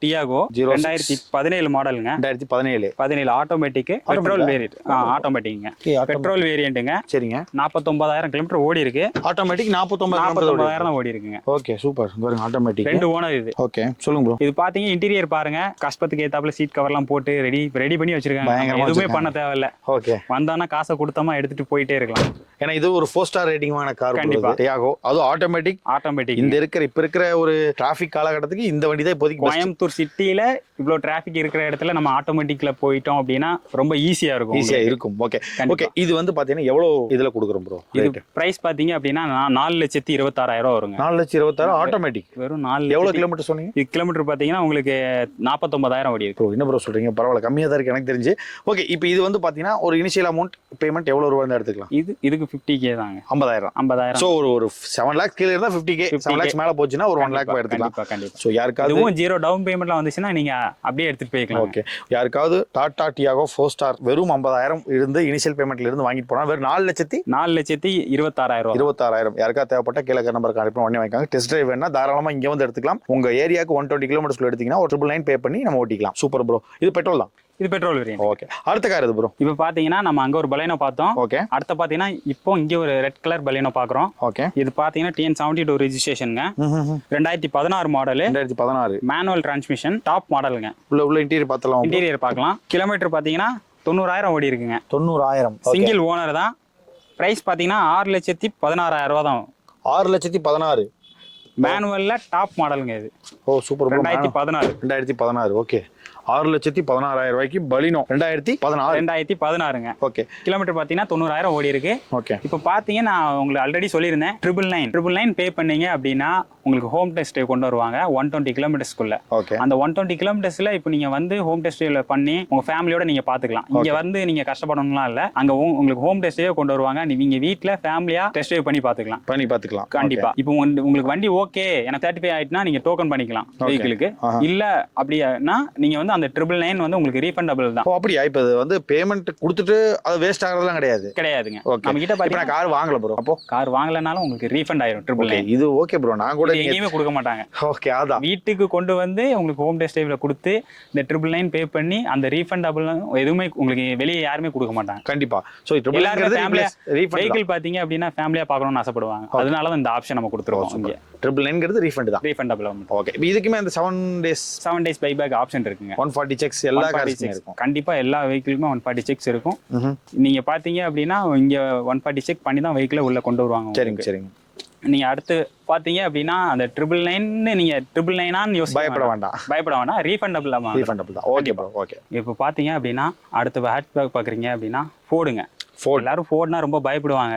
டியாகோ 2017 மாடலுங்க. 2017 ஆட்டோமேட்டிக் பெட்ரோல் வேரியன்ட். ஆட்டோமேட்டிக்ங்க. பெட்ரோல் வேரியன்ட்ங்க. சரிங்க. 49000 கிலோமீட்டர் ஓடி இருக்கு. ஆட்டோமேட்டிக் 49000 ஓடி இருக்குங்க. Okay, super. பாருங்க, ஆட்டோமேட்டிக். 2 ஓனர் இது. ஓகே, சொல்லுங்க ப்ரோ. இது பாத்தீங்க இன்டீரியர் பாருங்க, கஸ்பத்துக்கு ஏத்தாப்ல சீட் கவர்லாம் போட்டு ரெடி பண்ணி வச்சிருக்காங்க. எதுவுமே பண்ண தேவையில்ல. ஓகே, வந்தானா காசை கொடுத்தமா எடுத்துட்டு போயிட்டே இருக்கலாம். ஏன்னா இது ஒரு 4 ஸ்டார் ரேட்டிங்கான கார். கண்டிப்பா. டியாகோ, அது ஆட்டோமேட்டிக். இந்த இருக்கிற ஒரு டிராஃபிக் காலகட்டத்துக்கு இந்த வண்டி தான் இப்போதைக்கு. கோயம்புத்தூர் சிட்டில இவ்ளோ டிராஃபிக் இருக்கிற இடத்துல நம்ம ஆட்டோமேட்டிக்ல போயிட்டோம் அப்படின்னா ரொம்ப ஈஸியா இருக்கும். Okay, okay. இது வந்து பாத்தீங்கன்னா எவ்வளவு இதுல கொடுக்குறோம் ப்ரோ? இது பிரைஸ் பாத்தீங்க அப்படின்னா 4,26,000 வருங்க. 4,26,000 ஆட்டோமேட்டிக். வெறும் 4. எவ்வளவு கிலோமீட்டர் சொன்னீங்க? இது கிலோமீட்டர் பாத்தீங்கன்னா உங்களுக்கு 49,000 ஓடி இருக்கு. என்ன ப்ரோ சொல்றீங்க? பரவாயில்ல, கம்மியா தான் இருக்கு எனக்கு தெரிஞ்சு. ஓகே, இப்போ இது வந்து பாத்தீங்கன்னா ஒரு இனிஷியல் அமௌண்ட் பேமெண்ட் எவ்வளவு ரூபாய் எடுத்துக்கலாம்? இதுக்கு 50K தாங்க. 50,000. சோ ஒரு 7 lakhs கீழ இருந்தா 50K. 7 lakhs மேல போச்சுன்னா ஒரு 1 lakh எடுத்துக்கலாம். கண்டிப்பா. சோ யாருக்காவது இதுவும் 0 டவுன் பேமெண்ட்ல வந்துச்சுன்னா நீங்க அப்படியே எடுத்துட்டு போய்க்கலாம். ஓகே, யாருக்காவது டாடா டியாகோ 4 ஸ்டார் வெறும் 50,000 இருந்து இனிஷியல் பேமெண்ட்ல இருந்து வாங்கிட்டு போனா வெறும் 4,26,000. யாருக்கா தேவைப்பட்ட கீழே நம்பருக்கு அனுப்பி உடனே வாங்கிக்காங்க. டெஸ்ட் டிரைவ் வேணா தாராளமா இங்க வந்து எடுத்துக்கலாம். உங்க ஏரியாக்கு 120 கிலோமீட்டர்ஸ்ல எடுத்தீங்கன்னா ஒரு 999 பே பண்ணி நம்ம ஓட்டிக்கலாம். Super bro. இது பெட்ரோல் தான். இது பெட்ரோல் வேரியன்ட். ஓகே, அடுத்த கார் எது ப்ரோ? இப்போ பாத்தீங்கன்னா நம்ம அங்க ஒரு பலேனோ பார்த்தோம். ஓகே, அடுத்து பாத்தீங்கன்னா இப்போ இங்க ஒரு ரெட் கலர் பலேனோ பாக்குறோம். ஓகே, இது பாத்தீங்கன்னா TN72 ரெஜிஸ்ட்ரேஷனுங்க. 2016 model. 2016 manual transmission, top மாடலுங்க. உள்ள இன்டீரியர் பார்த்தலாம். இன்டீரியர் பார்க்கலாம். கிலோமீட்டர் பாத்தீங்கன்னா 90,000 ஓடி இருக்குங்க. 90,000. சிங்கிள் ஓனர் தான். பிரைஸ் பாத்தீங்கன்னா 6,16,000 தான். 6,16,000. மேனுவல்ல டாப் மாடலுங்க இது. ஓ, சூப்பர். 2016. ஓகே, 6,16,000 ரூபாய்க்கு பலினோ 2016ங்க. ஓகே, கிலோமீட்டர் பாத்தீங்கன்னா 90,000 ஓடி இருக்கு. ஓகே, இப்போ பாத்தீங்கன்னா நான் உங்களுக்கு ஆல்ரெடி சொல்லியிருந்தேன் 999 பே பண்ணீங்க அப்படின்னா உங்களுக்கு ஹோம் டெஸ்ட் கொண்டு வருவாங்க 120 கிலோமீட்டர்ஸ்க்குள்ள. ஓகே, அந்த 120 கிலோமீட்டர்ஸ்ல இப்போ நீங்க வந்து ஹோம் டெஸ்ட் பண்ணி உங்க ஃபேமிலியோட நீங்க பாத்துக்கலாம். இங்க வந்து நீங்க கஷ்டப்படணும்லாம் இல்ல, அங்க உங்களுக்கு ஹோம் டெஸ்டே கொண்டு வருவாங்க. நீங்க வீட்ல ஃபேமிலியா டெஸ்ட் பண்ணி பாத்துக்கலாம். கண்டிப்பா. இப்போ உங்களுக்கு வண்டி ஓகே எனக்கு 35 ஆயிட்டுனா நீங்க டோக்கன் பண்ணிக்கலாம் வெஹிக்கிளுக்கு. இல்ல அப்படின்னா நீங்க வந்து அந்த 999 வந்து உங்களுக்கு ரீஃபண்டபிள் தான். அப்படியே இப்போ வந்து பேமெண்ட் கொடுத்துட்டு அது வேஸ்ட் ஆகறதெல்லாம் கிடையாதுங்க. நம்ம கிட்ட பாத்தீங்கன்னா கார் வாங்கல ப்ரோ. அப்போ கார் வாங்கலனாலும் உங்களுக்கு ரீஃபண்ட் ஆயிரும் 999. இது ஓகே ப்ரோ. நான் கூட எங்கேயுமே கொடுக்க மாட்டாங்க. ஓகே, அதான் வீட்டுக்கு கொண்டு வந்து உங்களுக்கு ஹோம் டெஸ்ட் டிரைவ்ல கொடுத்து இந்த 999 பே பண்ணி அந்த ரீஃபண்டபிள் எதுவுமே உங்களுக்கு வெளியே யாருமே கொடுக்க மாட்டாங்க. கண்டிப்பா. சோ வெஹிக்கிள் பாத்தீங்க அப்படின்னா ஃபேமிலியா பார்க்கணும்னு ஆசைப்படுவாங்க. அதனால தான் இந்த ஆப்ஷன் நம்ம கொடுத்துருவோம். 999 ரீஃபண்ட் தான். ரீஃபண்டபிள். ஓகே, இதுக்குமே அந்த 7 days பைபேக் ஆப்ஷன் இருக்குங்க. 140 செக்ஸ் எல்லா கார்ஸ்லயும் இருக்கும். கண்டிப்பா எல்லா வெஹிக்கிளுமே 140 செக்ஸ் இருக்கும். நீங்க பாத்தீங்க அப்படின்னா இங்க 140 செக் பண்ணி தான் வெஹிக்கிளை உள்ள கொண்டு வருவாங்க. சரிங்க. நீங்க அடுத்து பாத்தீங்க அப்படின்னா அந்த 999 நீங்க 999 பயப்பட வேண்டாம். ரீஃபண்டபிள் தான். Okay bro. ஓகே, இப்போ பாத்தீங்க அப்படின்னா அடுத்து ஹேட்ச்பேக் பாக்குறீங்க அப்படின்னா ஃபோர்டுங்க. எல்லாரும் ஃபோர்ட்னா ரொம்ப பயப்படுவாங்க.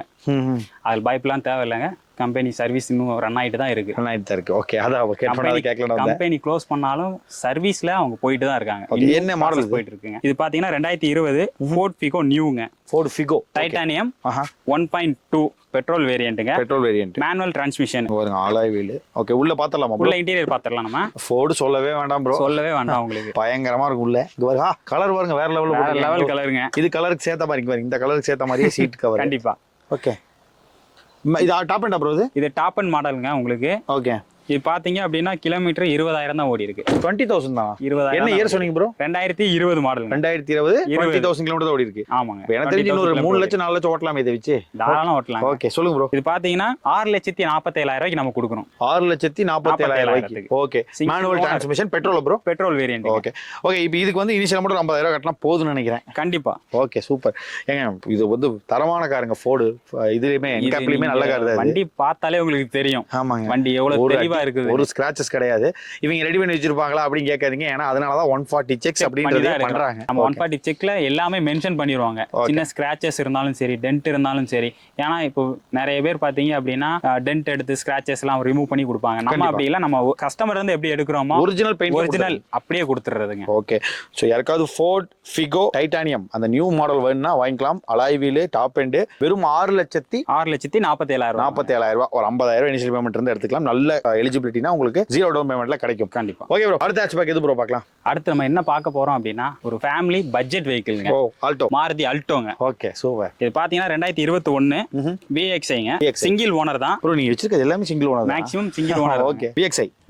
அதுல பயப்படலாம் தேவையில்லைங்க. கம்பெனி சர்வீஸ் இன்னும் ரன் ஆயிட்டு தான் இருக்கு. ஓகே, அதான் கம்பெனி க்ளோஸ் பண்ணாலும் சர்வீஸ்ல அவங்க போயிட்டு தான் இருக்காங்க. என்ன மாடல் போயிட்டு இருக்குங்க? இது பாத்தீங்கன்னா 2020 ஃபோர்ட் ஃபிகோ நியூங்க. ஃபோர்ட் ஃபிகோ டைட்டானியம் 1.2 பெட்ரோல் வேரியன்ட்ங்க. Manual transmission. பாருங்க, அலாய் வீல். ஓகே, உள்ள பார்த்தலாமா? உள்ள இன்டீரியர் பார்த்தறலாம் நம்ம. ஃபோர்ட் சொல்லவே வேண்டாம் ப்ரோ. உங்களுக்கு பயங்கரமா இருக்கும் உள்ள. இங்க பாருங்க, கலர் பாருங்க, வேற லெவல் கலருங்க. இது கலருக்கு சேர்த்த மாதிரி பாருங்க. இந்த கலருக்கு சேர்த்த மாதிரியே சீட் கவர். கண்டிப்பா. ஓகே, இது டாப் அண்ட் ப்ரோ. இது டாப் அண்ட் மாடலுங்க உங்களுக்கு. ஓகே, இது பாத்தீங்க அப்படின்னா கிலோமீட்டர் 20,000 தான் ஓடி இருக்கு. 20,000 தான். 20,000. என்ன இயர் சொன்னீங்க ப்ரோ? 2020 மாடல். 2020 20,000 கிலோமீட்டர் ஓடி இருக்கு. ஆமாங்க. எனக்கு தெரிஞ்சு ஒரு 3 லட்சம் 4 லட்சம் ஓட்டலாம் இதை வச்சு. தாராளமா ஓட்டலாம். ஓகே, சொல்லுங்க ப்ரோ. இது பாத்தீங்கன்னா 6,47,000 ரூபாய்க்கு நம்ம கொடுக்கறோம். 6,47,000 ரூபாய்க்கு. Okay, manual transmission, petrol bro. Petrol variant. Okay, இப்போ இதுக்கு வந்து இனிஷியல் அமௌண்ட் 50,000 கட்டலாம் போதும்னு நினைக்கிறேன். கண்டிப்பா. Okay, super. ஏங்க இது வந்து தரமான காருங்க. ஃபோர்டு இதுலயுமே என்கேப்லயுமே நல்ல கார் தான். வண்டி பார்த்தாலே உங்களுக்கு தெரியும். ஆமாங்க, வண்டி எவ்வளவு தெளிவா கண்டிப்பா இருக்குது. ஒரு ஸ்கிராச்சஸ் கிடையாது. இவங்க ரெடி பண்ணி வச்சிருப்பாங்களா அப்படின்னு கேட்காதீங்க. ஏன்னா அதனாலதான் 140 செக்ஸ் அப்படின்றதே பண்றாங்க. நம்ம 140 செக்ல எல்லாமே மென்ஷன் பண்ணிடுவாங்க. சின்ன ஸ்கிராச்சஸ் இருந்தாலும் சரி, டென்ட் இருந்தாலும் சரி. ஏன்னா இப்போ நிறைய பேர் பாத்தீங்க அப்படின்னா டென்ட் எடுத்து ஸ்கிராச்சஸ் எல்லாம் ரிமூவ் பண்ணி கொடுப்பாங்க. நம்ம அப்படி இல்ல, நம்ம கஸ்டமர் இருந்து எப்படி எடுக்கிறோமோ ஒரிஜினல் பெயிண்ட் ஒரிஜினல் அப்படியே கொடுத்துறதுங்க. ஓகே. ஸோ யாருக்காவது ஃபோர்ட் ஃபிகோ டைட்டானியம் அந்த நியூ மாடல் வேணும்னா வாங்கிக்கலாம். அலாய் வீல், டாப் எண்டு, வெறும் 6,47,000 ரூபாய். ஒரு 50,000 இனிஷியல் பேமெண்ட் இருந்து எடுத்துக்கலாம். நல்ல எலிஜிபிலிட்டினா உங்களுக்கு 0 டவுன் பேமெண்ட்ல கிடைக்கும். கண்டிப்பா. ஓகே ப்ரோ, அடுத்த ஹேட்ச்பேக் எது ப்ரோ பார்க்கலாம்? அடுத்து நம்ம என்ன பார்க்க போறோம் அப்படின்னா ஒரு ஃபேமிலி பட்ஜெட் வெஹிக்கிள்ங்க. ஆல்டோ, மாருதி ஆல்டோங்க. Okay, super. இது பாத்தீங்கன்னா 2021 VXIங்க. சிங்கிள் ஓனர் தான் ப்ரோ. நீங்க வச்சிருக்கிறது எல்லாமே single owner, maximum single owner. Okay.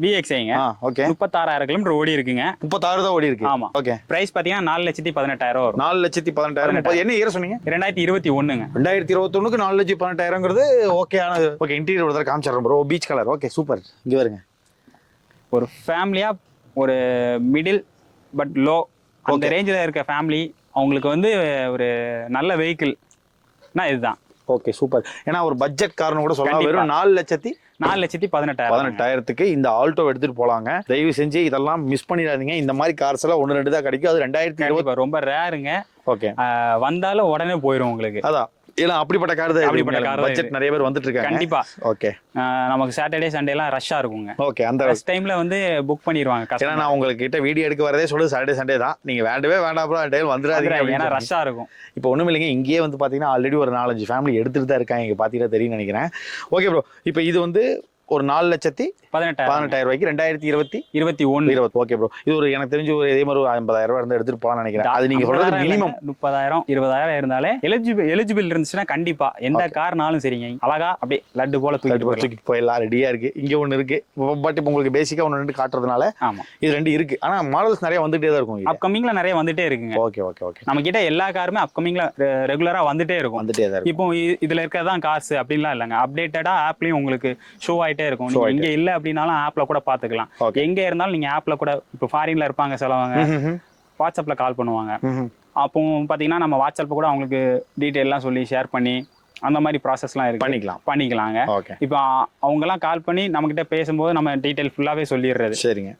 VXIங்க. ஓகே. 36,000 கிலோமீட்டர் ஓடி இருக்குங்க. 36 தான் ஓடி இருக்கு. ஆமா. ஓகே. பிரைஸ் பாத்தீங்கன்னா 4,18,000 வரும். 4,18,000. என்ன இயர் சொன்னீங்க? 2021ங்க. 2021க்கு 4,18,000ங்கிறது ஓகே ஆனது. ஓகே, இன்டீரியர் ஒரு தடவை காமிச்சிடுறேன் bro. Peach colour. Okay, super. இங்க வருங்க. ஒரு ஃபேமிலியா ஒரு மிடில் பட் லோ அந்த ரேஞ்சில் இருக்க ஃபேமிலி அவங்களுக்கு வந்து ஒரு நல்ல வெஹிக்கிள்னா இதுதான். Okay, super. ஏன்னா ஒரு பட்ஜெட் காரணம் கூட சொல்லலாம். வெறும் 4,18,000க்கு இந்த ஆல்டோ எடுத்துட்டு போலாங்க. தயவு செஞ்சு இதெல்லாம் மிஸ் பண்ணிடாதீங்க. இந்த மாதிரி கார்ஸ் எல்லாம் 1-2 தான் கிடைக்கும். அது 2020 ரொம்ப ரேருங்க. ஓகே. வந்தாலும் உடனே போயிடும் உங்களுக்கு. அதான். இல்ல அப்படிப்பட்ட கார் தான். பட்ஜெட் நிறைய பேர் வந்துட்டு இருக்காங்க. கண்டிப்பா. ஓகே. நமக்கு சாட்டர்டே சண்டே எல்லாம் ரஷ்ஷா இருக்குங்க. ஓகே. அந்த டைம்ல வந்து புக் பண்ணிடுவாங்க. ஏன்னா நான் உங்ககிட்ட வீடியோ எடுக்க வரதே சொல்லுது சாட்டர்டே சண்டே தான். நீங்க வேண்டவே வேண்டாம் ப்ரோ, டைம் வந்துடாதீங்க. ஏன்னா ரஷ்ஷா இருக்கும். இப்போ ஒண்ணும் இல்லைங்க, இங்கேயே வந்து பாத்தீங்கன்னா ஆல்ரெடி ஒரு 4-5 ஃபேமிலி எடுத்துட்டு தான் இருக்காங்க. இங்க பாத்தீங்கன்னா தெரியும் நினைக்கிறேன். ஓகே ப்ரோ, இப்போ இது வந்து ஒரு 4,18,000 ரூபாய்க்கு 2021. Okay bro. இது ஒரு எனக்கு தெரிஞ்சு ஒரு இதே மாதிரி ஒரு 50,000 ரூபாய் இருந்து எடுத்துட்டு போலாம்னு நினைக்கிறேன். அது நீங்க சொல்றது மினிமம் 30,000 20,000 இருந்தாலே எலிஜிபிள் இருந்துச்சுன்னா கண்டிப்பா எந்த கார்னாலும் சரிங்க, அழகா அப்படியே லட்டு போல தூக்கிட்டு போயிடலாம். ரெடியா இருக்கு. இங்க ஒண்ணு இருக்கு. பட் இப்போ உங்களுக்கு பேசிக்கா 1-2 காட்டுறதுனால இது 2 இருக்கு. ஆனா மாடல்ஸ் நிறைய வந்துட்டே தான் இருக்கும். அப்கமிங்ல நிறைய வந்துட்டே இருக்குங்க. Okay okay okay. நம்ம கிட்ட எல்லா காருமே அப்கமிங்ல ரெகுலரா வந்துட்டே இருக்கும். இப்போ இதுல இருக்கதான் காசு அப்படின்லாம் இல்லைங்க. அப்டேட்டடா ஆப்லயும் உங்களுக்கு ஷோ ஆயிட்டே இருக்கும். நீங்க இங்க இல்ல அப்படின்னாலும் ஆப்ல கூட பாத்துக்கலாம். எங்க இருந்தாலும் நீங்க ஆப்ல கூட, இப்போ ஃபாரின்ல இருப்பாங்க சிலவங்க, வாட்ஸ்அப்ல கால் பண்ணுவாங்க. அப்போ பாத்தீங்கன்னா நம்ம வாட்ஸ்அப்ல கூட அவங்களுக்கு டீடைல் எல்லாம் சொல்லி ஷேர் பண்ணி அந்த மாதிரி ப்ராசஸ்லாம் இருக்கு. பண்ணிக்கலாங்க. இப்போ அவங்கெல்லாம் கால் பண்ணி நம்ம கிட்ட பேசும்போது நம்ம டீடைல் ஃபுல்லாவே சொல்லிடுறது. சரிங்க.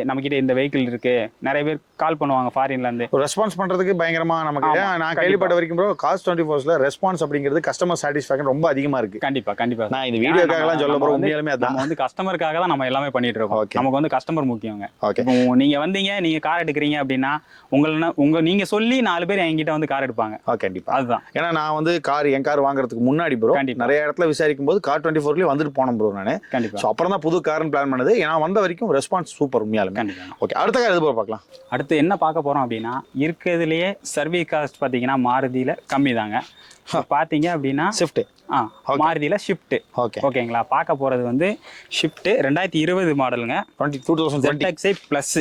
நம்ம கிட்ட இந்த வெஹிக்கிள் இருக்கு. நிறைய பேர் கால் பண்ணுவாங்க ஃபாரின்ல இருந்து. ரெஸ்பான்ஸ் பண்றதுக்கு பயங்கரமா நமக்கு. நான் கேள்விப்பட்ட வரைக்கும் ப்ரோ, காஸ் 24ல ரெஸ்பான்ஸ் அப்படிங்கிறது கஸ்டமர் சாட்டிஸ்ஃபேக்ஷன் ரொம்ப அதிகமா இருக்கு. கண்டிப்பா கண்டிப்பா. நான் இந்த வீடியோக்காகலாம் சொல்ல போறேன், உண்மையாலுமே அதான். நம்ம வந்து கஸ்டமருக்காக தான் நம்ம எல்லாமே பண்ணிட்டு இருக்கோம். நமக்கு வந்து கஸ்டமர் முக்கியங்க. இப்போ நீங்க வந்தீங்க, நீங்க கார் எடுக்கிறீங்க அப்படின்னா நீங்க சொல்லி 4 பேர் என்கிட்ட வந்து கார் எடுப்பாங்க. கண்டிப்பா. அதுதான். ஏன்னா நான் வந்து என் கார் வாங்குறதுக்கு முன்னாடி ப்ரோ நிறைய இடத்துல விசாரிக்கும் போது கார் 24லயே வந்துட்டு போனோம் ப்ரோ நானு. சோ அப்புறம் தான் புது கார்னு பிளான் பண்ணது. ஏன்னா வந்த வரைக்கும் ரெஸ்பான்ஸ் சூப்பர் உண்மையாலுமே. ஓகே, அடுத்த கார் எது ப்ரோ பார்க்கலாம்? அடுத்து என்ன பார்க்க போறோம் அப்படின்னா, இருக்கிறதுலயே சர்வீஸ் காஸ்ட் பாத்தீங்கன்னா மாருதியில கம்மி தாங்க. பாத்தீங்க அப்படின்னா ஷிஃப்ட். மாருதியில ஷிஃப்ட். ஓகேங்களா? பார்க்க போறது வந்து ஷிஃப்ட் 2020 மாடலுங்க. 2020 ZXi plus.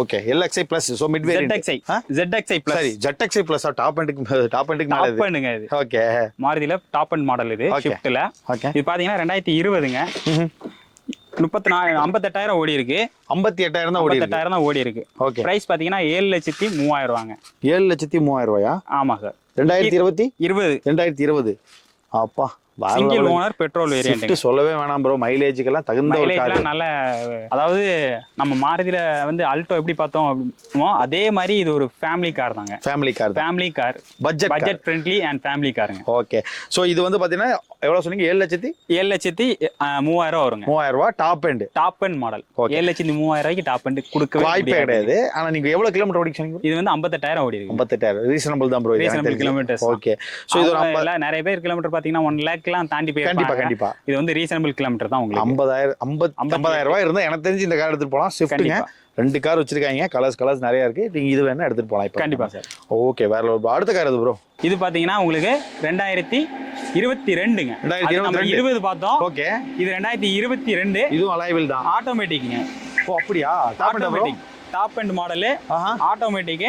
Okay. LXi plus. So mid variant. ZXi plus. சரி, ZXi பிளஸ் டாப் எண்டுக்கு மேல இது. பண்ணுங்க இது. ஓகே. மாருதியில டாப் எண்ட் மாடல் இது ஷிஃப்ட்ல. இது பாத்தீங்கன்னா 2020ங்க. 58,000 ஓடி இருக்கு. 58,000 தான் ஓடி இருக்கு. 58,000 தான் ஓடி இருக்கு. ஓகே. பிரைஸ் பாத்தீங்கன்னா 7,03,000 ரூபாங்க. 7,03,000 ரூபாயா? ஆமா சார். 2020. அப்பா, சிங்கிள் ஓனர் பெட்ரோல் வேரியன்ட். சொல்லவே வேணாம் ப்ரோ. மைலேஜுக்கெல்லாம் தகுந்த ஒரு கார். நல்ல, அதாவது நம்ம மாருதியில வந்து ஆல்டோ எப்படி பார்த்தோமோ அதே மாதிரி இது ஒரு ஃபேமிலி கார் தாங்க. Family car budget friendly and family காருங்க. ஓகே. சோ இது வந்து பாத்தீங்கன்னா எவ்வளவு சொன்னீங்க? 7,03,000 வருங்க. 3,000 ரூபாய் டாப் எண்ட் மாடல். 7,03,000 ரூபாய்க்கு டாப் எண்ட் கொடுக்க வாய்ப்பே கிடையாது. ஆனா நீங்க எவ்வளவு கிலோமீட்டர் ஓடி சொன்னீங்க? இது வந்து 58,000 ஓடி இருக்கு. 58,000 ரீசனபிள் தான் bro. Reasonable kilometres. Okay. So இது நிறைய பேர் கிலோமீட்டர் பாத்தீங்கன்னா 1 lakh தாண்டி போய் கண்டிப்பா. இது வந்து ரீசனபிள் கிலோமீட்டர் தான் உங்களுக்கு. 50,000 ரூபாய் இருந்தா எனக்கு தெரிஞ்சு இந்த கார் எடுத்துட்டு போலாம். ஸ்விஃப்ட்ங்க 2 கார் வச்சிருக்காங்க. கலர்ஸ் நிறைய இருக்கு. நீங்க இது வேணா எடுத்துட்டு போலாம் இப்ப. கண்டிப்பா சார். ஓகே. வேற அடுத்த கார் எது ப்ரோ? இது பாத்தீங்கன்னா உங்களுக்கு 2022ங்க. 2020 பார்த்தோம். ஓகே. இது 2022. இதுவும் அலாய் வீல் தான். ஆட்டோமேட்டிக்ங்க. அப்படியா? Top end model automatic.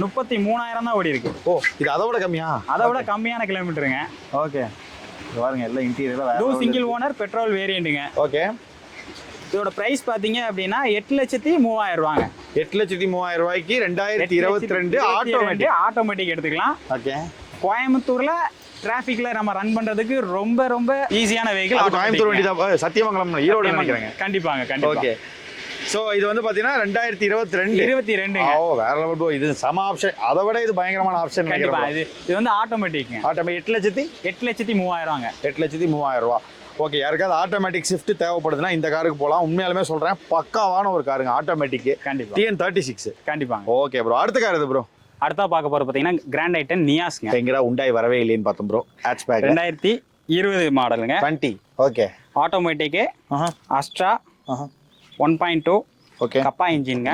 33,000 தான் ஓடி இருக்கு. இது அதோட கம்மியா? அதோட கம்மியான கிலோமீட்டருங்க. ஓகே. பாருங்க எல்லாம் இன்டீரியரா சிங்கிள் ஓனர் பெட்ரோல் வேரியண்ட்டுங்க. ஓகே. இதோட பிரைஸ் பாத்தீங்க அப்படின்னா 8,03,000 ரூபாங்க. 8,03,000 ரூபாய்க்கு 2022 ஆட்டோமேட்டிக் எடுத்துக்கலாம். ஓகே. கோயம்புத்தூர்ல டிராஃபிக்ல நம்ம ரன் பண்றதுக்கு ரொம்ப ரொம்ப ஈஸியான வெஹிக்கிள். கோயம்புத்தூர் வண்டி தான், சத்தியமங்கலம் ஈரோடு நினைக்கிறேன். கண்டிப்பாங்க. ஓகே. சோ இது வந்து பாத்தீங்கன்னா 2022 வேற லெவல் ப்ரோ. இது சம ஆப்ஷன், அதை விட இது பயங்கரமான ஆப்ஷன். கண்டிப்பா. இது வந்து ஆட்டோமேட்டிக் 8,03,000 8,03,000 ஓகே. யாருக்காவது ஆட்டோமேட்டிக் ஷிஃப்ட் தேவைப்படுதுன்னா இந்த காருக்கு போகலாம். உண்மையாலுமே சொல்றேன், பக்காவான ஒரு காருங்க ஆட்டோமேட்டிக். கண்டிப்பா. TN36. கண்டிப்பாங்க. Okay bro. அடுத்த கார் இது ப்ரோ? அடுத்தா பார்க்க போற பாத்தீங்கன்னா கிராண்ட் ஐட்டன் நியாஸ்ங்க. எங்கடா உண்டாய் வரவே இல்லைன்னு பார்த்தோம் ப்ரோ. ஹேட்ச்பேக் 2020 மாடலுங்க. 20. Okay. Automatic Astra 1.2 okay. Kappa இன்ஜின்ங்க.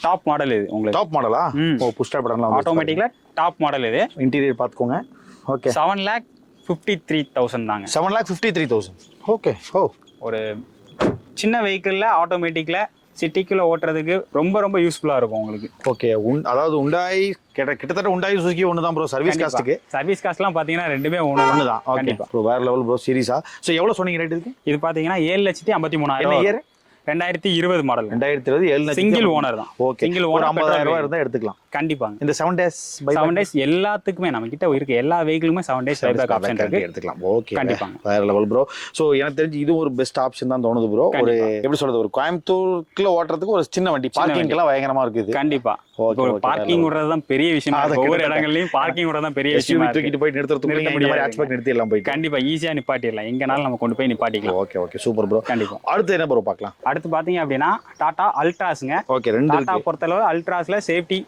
டாப் மாடல் இது உங்களுக்கு. டாப் மாடலா? ஓ புஷ் ஸ்டார்ட் பட்டன்லாம் ஆட்டோமேட்டிக்ல டாப் மாடல் இது. இன்டீரியர் பாத்துக்கோங்க. ஓகே. 7,53,000 தாங்க. 7,53,000. ஓகே. ஓ ஒரு சின்ன வெஹிக்கிள்ல ஆட்டோமேட்டிக்ல சிட்டிக்குள்ள ஓட்டுறதுக்கு ரொம்ப ரொம்ப யூஸ்ஃபுல்லா இருக்கும் உங்களுக்கு. ஓகே. அதாவது உண்டாய் கிட்டத்தட்ட உண்டாய் சுசுகி ஒன்று தான் ப்ரோ. சர்வீஸ் காஸ்ட்டுக்கு சர்வீஸ் காஸ்ட்லாம் பாத்தீங்கன்னா ரெண்டுமே ஒன்று தான். கண்டிப்பா ப்ரோ. வேற லெவல் ப்ரோ. சீரியஸா? ஸோ எவ்வளோ சொன்னீங்க ரேட் இதுக்கு? இது பாத்தீங்கன்னா 7,53,000. Year 2020 model. 2020 சிங்கிள் ஓனர் தான். ஓகே. சிங்கிள் ஒரு ஓனர் 50,000 இருந்தா எடுத்துக்கலாம். கண்டிப்பாங்க. இந்த 7 days 7 days எல்லாத்துக்குமே நம்ம கிட்ட இருக்கு. எல்லா வெஹிக்கிளுமே 7 days பைபேக் ஆப்ஷன் இருக்கு. எடுத்துக்கலாம். ஓகே. கண்டிப்பாங்க. வேற லெவல் ப்ரோ. சோ எனக்கு தெரிஞ்சு இது ஒரு பெஸ்ட் ஆப்ஷன் தான் தோணுது ப்ரோ. ஒரு எப்படி சொல்றது, ஒரு கோயம்புத்தூர்க்குள்ள ஓட்டுறதுக்கு ஒரு சின்ன வண்டி. பார்க்கிங்லாம் பயங்கரமா இருக்குது. கண்டிப்பா. பார்க்கிங் விடுறது தான் பெரிய விஷயம். ஒவ்வொரு இடங்கள்லயும் பார்க்கிங் விடுறது தான் பெரிய விஷயம். தூக்கிட்டு போய் நிறுத்துறதுக்கு இந்த மாதிரி ஹேட்ச்பேக் நிறுத்தி எல்லாம் போய் கண்டிப்பா ஈஸியா நிப்பாட்டிடலாம். எங்கனாலும் நம்ம கொண்டு போய் நிப்பாட்டிக்கலாம். ஓகே. ஓகே. Super bro. கண்டிப்பா. அடுத்து என்ன ப்ரோ பார்க்கலாம்? அடுத்து பாத்தீங்க அப்படின்னா டாடா அல்ட்ராஸ்ங்க. ஓகே. ரெண்டு டாடா பொறுத்தளவு அல்ட்ராஸ்ல சேஃப்டி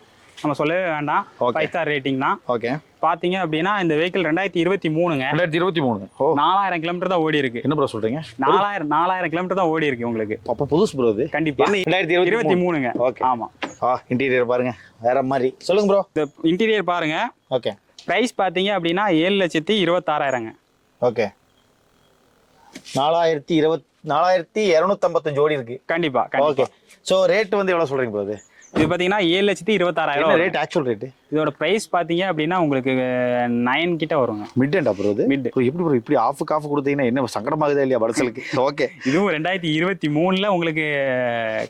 நம்ம சொல்லவே வேண்டாம். 5 ஸ்டார் ரேட்டிங் தான். ஓகே. பாத்தீங்க அப்படின்னா இந்த வெஹிக்கிள் 2023ங்க. 2023. ஓ 4000 கிலோமீட்டர் தான் ஓடி இருக்கு. என்ன ப்ரோ சொல்றீங்க? 4000 கிலோமீட்டர் தான் ஓடி இருக்கு உங்களுக்கு. அப்ப புதுசு ப்ரோ இது. கண்டிப்பா. 2023ங்க. ஓகே. ஆமா. இன்டீரியர் பாருங்க வேற மாதிரி. சொல்லுங்க ப்ரோ. இந்த இன்டீரியர் பாருங்க. ஓகே. பிரைஸ் பாத்தீங்க அப்படின்னா 7,26,000ங்க. ஓகே. 4,255 ஓடி இருக்கு. கண்டிப்பா. ஓகே. சோ ரேட் வந்து எவ்வளவு சொல்றீங்க ப்ரோ? இது பாத்தீங்கன்னா 7,26,000 ரேட், ஆக்சுவல் ரேட். இதோட பிரைஸ் பாத்தீங்க அப்படின்னா உங்களுக்கு 9 கிட்ட வருங்க. மிட் எண்டா ப்ரோ? இது மிட். எப்படி ப்ரோ இப்படி ஆஃப் கொடுத்தீங்கன்னா என்ன சங்கடமாகுதா இல்லையா படசலுக்கு? ஓகே. இதுவும் 2023ல உங்களுக்கு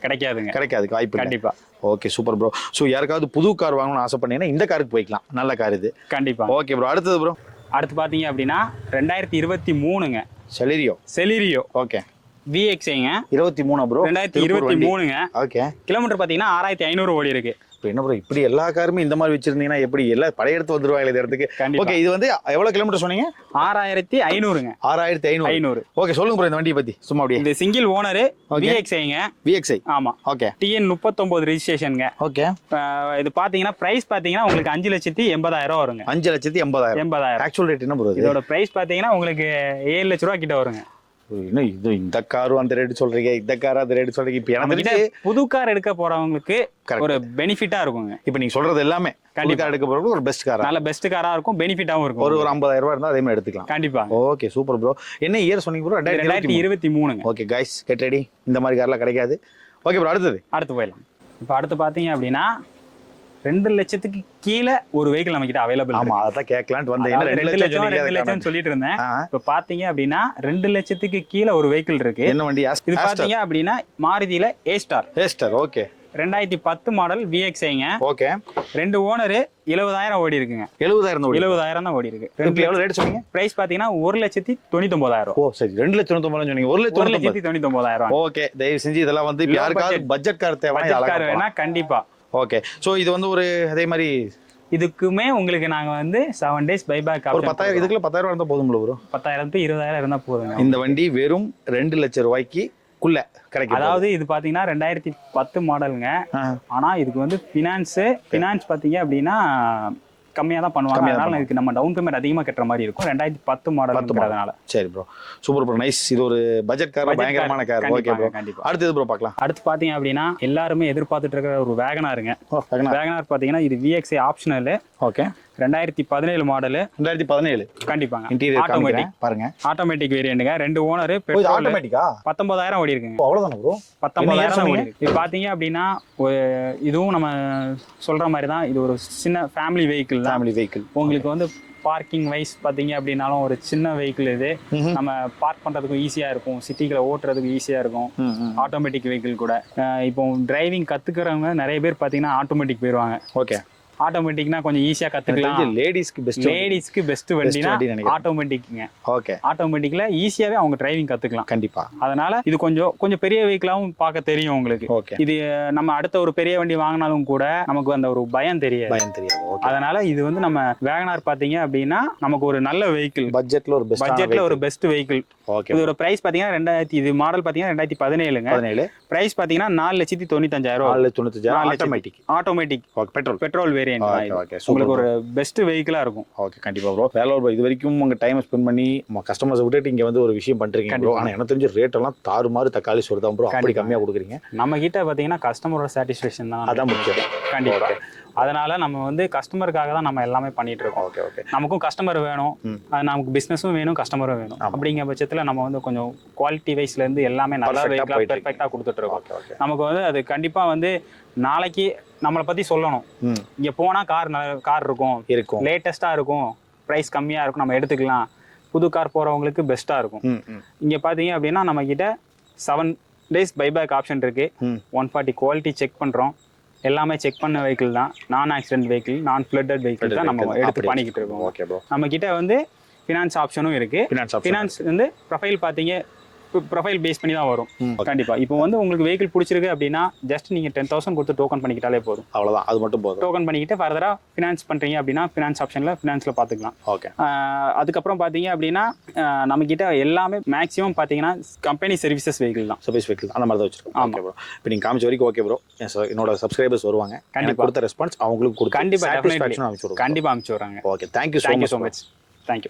கிடைக்காதுங்க. கிடைக்காது வாய்ப்பு. கண்டிப்பா. ஓகே. Super bro. சோ யாருக்காவது புது கார் வாங்கணும்னு ஆசைப்பட்டீங்கன்னா இந்த காருக்கு போய்க்கலாம். நல்ல கார் இது. கண்டிப்பா. Okay bro. அடுத்தது ப்ரோ? அடுத்து பாத்தீங்க அப்படின்னா 2023ங்க செலிரியோ. ஓகே. VXஐங்க. 23 ப்ரோ? 2023ங்க. ஓகே. கிலோமீட்டர் பாத்தீங்கன்னா 6,500 ஓடி இருக்கு. இப்போ என்ன ப்ரோ இப்படி எல்லா காருமே இந்த மாதிரி வச்சிருந்தீங்கன்னா எப்படி எல்லாம் படையெடுத்து வந்துருவாங்க இந்த இடத்துக்கு? ஓகே. இது வந்து எவ்வளவு கிலோமீட்டர் சொன்னீங்க? 6,500ங்க. 6,500. ஓகே. சொல்லுங்க ப்ரோ இந்த வண்டியை பத்தி சும்மா அப்படியே. இது சிங்கிள் ஓனர் VXஐங்க. VXஐ. ஆமா. ஓகே. TN39 ரெஜிஸ்ட்ரேஷன்ங்க. ஓகே. இது பாத்தீங்கன்னா பிரைஸ் பாத்தீங்கன்னா உங்களுக்கு 5,80,000 வருங்க. 5,80,000. ஆக்சுவல் ரேட் என்ன ப்ரோ? இதோட பிரைஸ் பாத்தீங்கன்னா உங்களுக்கு 7 லட்ச ரூபா கிட்ட வருங்க. இன்னும் இது இந்த காரும் அந்த ரேட் சொல்றீங்க, இந்த காரும் அந்த ரேட் சொல்றீங்க. இப்போ எனக்கு புது கார் எடுக்க போறவங்களுக்கு ஒரு பெனிஃபிட்டா இருக்குங்க. இப்போ நீங்க சொல்றது எல்லாமே கண்டிப்பா எடுக்க போறவங்க ஒரு பெஸ்ட் காரா, நல்ல பெஸ்ட் காரா இருக்கும், பெனிஃபிட்டாவும் இருக்கும். ஒரு 50,000 ரூபாய் இருந்தா அதே மாதிரி எடுத்துக்கலாம். கண்டிப்பா. ஓகே. Super bro. என்ன இயர் சொன்னீங்க bro? 2023. Okay guys, get ready. இந்த மாதிரி கார்லாம் கிடைக்காது. Okay bro. அடுத்து போயிடலாம். இப்போ அடுத்து பாத்தீங்க அப்படின்னா 2 லட்சத்துக்கு கீழே ஒரு வெஹிக்கிள் நம்ம கிட்ட அவைலபிள். ஆமா, அதான் கேட்கலாம்னு வந்தேன். 2 லட்சம் சொல்லிட்டு இருந்தேன். இப்போ பாத்தீங்க அப்படின்னா 2 லட்சத்துக்கு கீழே ஒரு வெஹிக்கிள் இருக்கு. என்ன வண்டி? இது பாத்தீங்க அப்படின்னா மாருதியில ஏஸ்டார். ஓகே. 2010 மாடல் VXஐங்க. ஓகே. 2 ஓனர் 70,000 ஓடி இருக்குங்க. 70,000 தான் ஓடி இருக்கு. எவ்வளவு ரேட் சொன்னீங்க? பிரைஸ் பாத்தீங்கன்னா 1,99,000. ஓ சரி. 2,99,000 சொன்னீங்க. 1,99,000. ஓகே. தயவு செஞ்சு இதெல்லாம் வந்து யாருக்காவது பட்ஜெட் கார் தேவைன்னா கண்டிப்பா. ஓகே. சோ இது வந்து ஒரு அதே மாதிரி இதுக்குமே உங்களுக்கு நாங்க வந்து 7 days பைபேக் ஒரு 10,000 இதுக்குள்ள 10,000 இருந்தா போதும் ப்ரோ? 10,000 to 20,000 இருந்தா போதுங்க. இந்த வண்டி வெறும் 2 லட்சம் ரூபாய்க்குள்ள கிடைக்கும். அதாவது இது பாத்தீங்கன்னா 2010 மாடலுங்க. ஆனா இதுக்கு வந்து பினான்ஸ் பாத்தீங்க அப்படின்னா கம்மியா தான் பண்ணுவாங்க. அதனால இதுக்கு நம்ம டவுன் பேமெண்ட் அதிகமா கட்டுற மாதிரி இருக்கும். 2010 மாடல்ன்றதுனால. சரி ப்ரோ. Super bro. நைஸ். இது ஒரு பட்ஜெட் கார், பயங்கரமான கார். Okay bro. அடுத்து ப்ரோ பார்க்கலாம். அடுத்து பாத்தீங்க அப்படின்னா எல்லாருமே எதிர்பார்த்துட்டு இருக்கிற ஒரு வேகனாருங்க. வேகனார் பாத்தீங்கன்னா இது VXஐ ஆப்ஷனல். ஓகே. 2017 மாடல். 2017. கண்டிப்பாங்க. இன்டீரியர் ஆட்டோமேட்டிக் பாருங்க. ஆட்டோமேட்டிக் வேரியண்ட்ங்க. 2 ஓனர். பெட்ரோல் ஆட்டோமேட்டிக்கா? 19,000 ஓடி இருக்குங்க. அவ்வளவுதானா ப்ரோ? 19,000 ஓடி இருக்கு. இது பாத்தீங்க அப்படின்னா இதுவும் நம்ம சொல்ற மாதிரி தான். இது ஒரு சின்ன ஃபேமிலி வெஹிக்கிள். உங்களுக்கு வந்து பார்க்கிங் வைஸ் பாத்தீங்க அப்படின்னாலும் ஒரு சின்ன வெஹிக்கிள் இது. நம்ம பார்க் பண்றதுக்கும் ஈஸியா இருக்கும், சிட்டிக்குள்ள ஓட்டுறதுக்கு ஈஸியா இருக்கும். ஆட்டோமேட்டிக் வெஹிக்கிள் கூட. இப்போ டிரைவிங் கத்துக்கிறவங்க நிறைய பேர் பாத்தீங்கன்னா ஆட்டோமேட்டிக் போயிருவாங்க. ஓகே. ஆட்டோமேட்டிக்னா கொஞ்சம் ஈஸியா கத்துக்கலாம். லேடிஸ்க்கு பெஸ்ட் வண்டினா ஆட்டோமேட்டிக்ங்க. ஓகே, ஆட்டோமேட்டிக்ல ஈஸியாவே அவங்க டிரைவிங் கத்துக்கலாம். கண்டிப்பா. அதனால இது கொஞ்சம் பெரிய வெஹிக்கிளாவும் பார்க்க தெரியும் உங்களுக்கு. ஓகே, இது நம்ம அடுத்த ஒரு பெரிய வண்டி வாங்கினாலும் கூட நமக்கு அந்த ஒரு பயம் தெரியாது. அதனால இது வந்து நம்ம வேகனார் பாத்தீங்க அப்படின்னா நமக்கு ஒரு நல்ல வெஹிக்கிள், பட்ஜெட்ல ஒரு பெஸ்ட் வெஹிக்கிள். இதோட பிரைஸ் பாத்தீங்கன்னா இது மாடல் பாத்தீங்கன்னா 2017ங்க. பிரைஸ் பாத்தீங்கன்னா 4,95,000. Automatic petrol variant. உங்களுக்கு ஒரு பெஸ்ட் வெஹிக்கிளா இருக்கும். ஓகே, கண்டிப்பா ப்ரோ. வேலூர் ப்ரோ, இது வரைக்கும் உங்க டைம் ஸ்பெண்ட் பண்ணி கஸ்டமர்ஸ் விட்டுட்டு இங்க வந்து ஒரு விஷயம் பண்றீங்க ப்ரோ. ஆனா எனக்கு தெரிஞ்ச ரேட் எல்லாம் தாறுமாறு தக்காளி சொல்றதா ப்ரோ, அப்படி கம்மியா கொடுக்குறீங்க. நம்ம கிட்ட பாத்தீங்கன்னா கஸ்டமரோட சாட்டிஸ்ஃபேக்ஷன் தான் அதான் முக்கியம். கண்டிப்பா. அதனால நம்ம வந்து கஸ்டமருக்காக தான் நம்ம எல்லாமே பண்ணிட்டு இருக்கோம். Okay okay. நமக்கும் கஸ்டமர் வேணும், நமக்கு பிசினஸும் வேணும், கஸ்டமரும் வேணும். அப்படிங்கிற பட்சத்துல நம்ம வந்து கொஞ்சம் குவாலிட்டி வைஸ்ல இருந்து எல்லாமே நல்லா பெர்ஃபெக்ட்டா கொடுத்துட்டு இருக்கோம். நமக்கு வந்து அது கண்டிப்பா வந்து நாளைக்கு நம்மளை பத்தி சொல்லணும். இங்க போனா கார் இருக்கும், லேட்டஸ்டா இருக்கும், பிரைஸ் கம்மியா இருக்கும், நம்ம எடுத்துக்கலாம். புது கார் போறவங்களுக்கு பெஸ்டா இருக்கும். இங்க பாத்தீங்க அப்படின்னா நம்ம கிட்ட 7 days பைபேக் ஆப்ஷன் இருக்கு. 140 குவாலிட்டி செக் பண்றோம். எல்லாமே செக் பண்ண வெஹிக்கிள் தான். நான் ஆக்சிடென்ட் வெஹிக்கிள், நான் ஃப்ளட்டட் வெஹிக்கிள் தான் நம்ம எடுத்து பண்ணிக்கிட்டு இருக்கோம். Okay bro. நம்ம கிட்ட வந்து ஃபினான்ஸ் ஆப்ஷனும் இருக்கு. ஃபினான்ஸ் வந்து ப்ரொஃபைல் பாத்தீங்க, ப்ரொஃபைல் பேஸ் பண்ணி தான் வரும். கண்டிப்பா. இப்போ வந்து உங்களுக்கு வெஹிக்கிள் பிடிச்சிருக்கு அப்படின்னா ஜஸ்ட் நீங்க 10,000 கொடுத்து டோக்கன் பண்ணிக்கிட்டாலே போதும். அவ்வளவுதான், அது மட்டும் போதும். டோக்கன் பண்ணிக்கிட்டு ஃபர்தரா ஃபினான்ஸ் பண்றீங்க அப்படின்னா ஃபினான்ஸ் ஆப்ஷன்ல ஃபினான்ஸ்ல பாத்துக்கலாம். ஓகே. அதுக்கப்புறம் பாத்தீங்க அப்படின்னா நம்ம கிட்ட எல்லாமே மேக்ஸிமம் பாத்தீங்கன்னா கம்பெனி சர்வீசஸ் வெஹிக்கிள் தான். சர்வீஸ் வெஹிக்கிள் அந்த மாதிரி தான் வச்சிருக்கோம். Okay bro. இப்போ நீங்க காமிச்ச வரைக்கும் ஓகே ப்ரோ. என்னோட சப்ஸ்கிரைபர்ஸ் வருவாங்க, கண்டிப்பா கொடுத்த ரெஸ்பான்ஸ் அவங்களுக்கு கொடுத்து கண்டிப்பா சாட்டிஸ்ஃபேக்ஷன் அனுப்பிச்சு விடுங்க. கண்டிப்பா அனுப்பிச்சு விடுறாங்க. Okay, thank you so much. Thank you.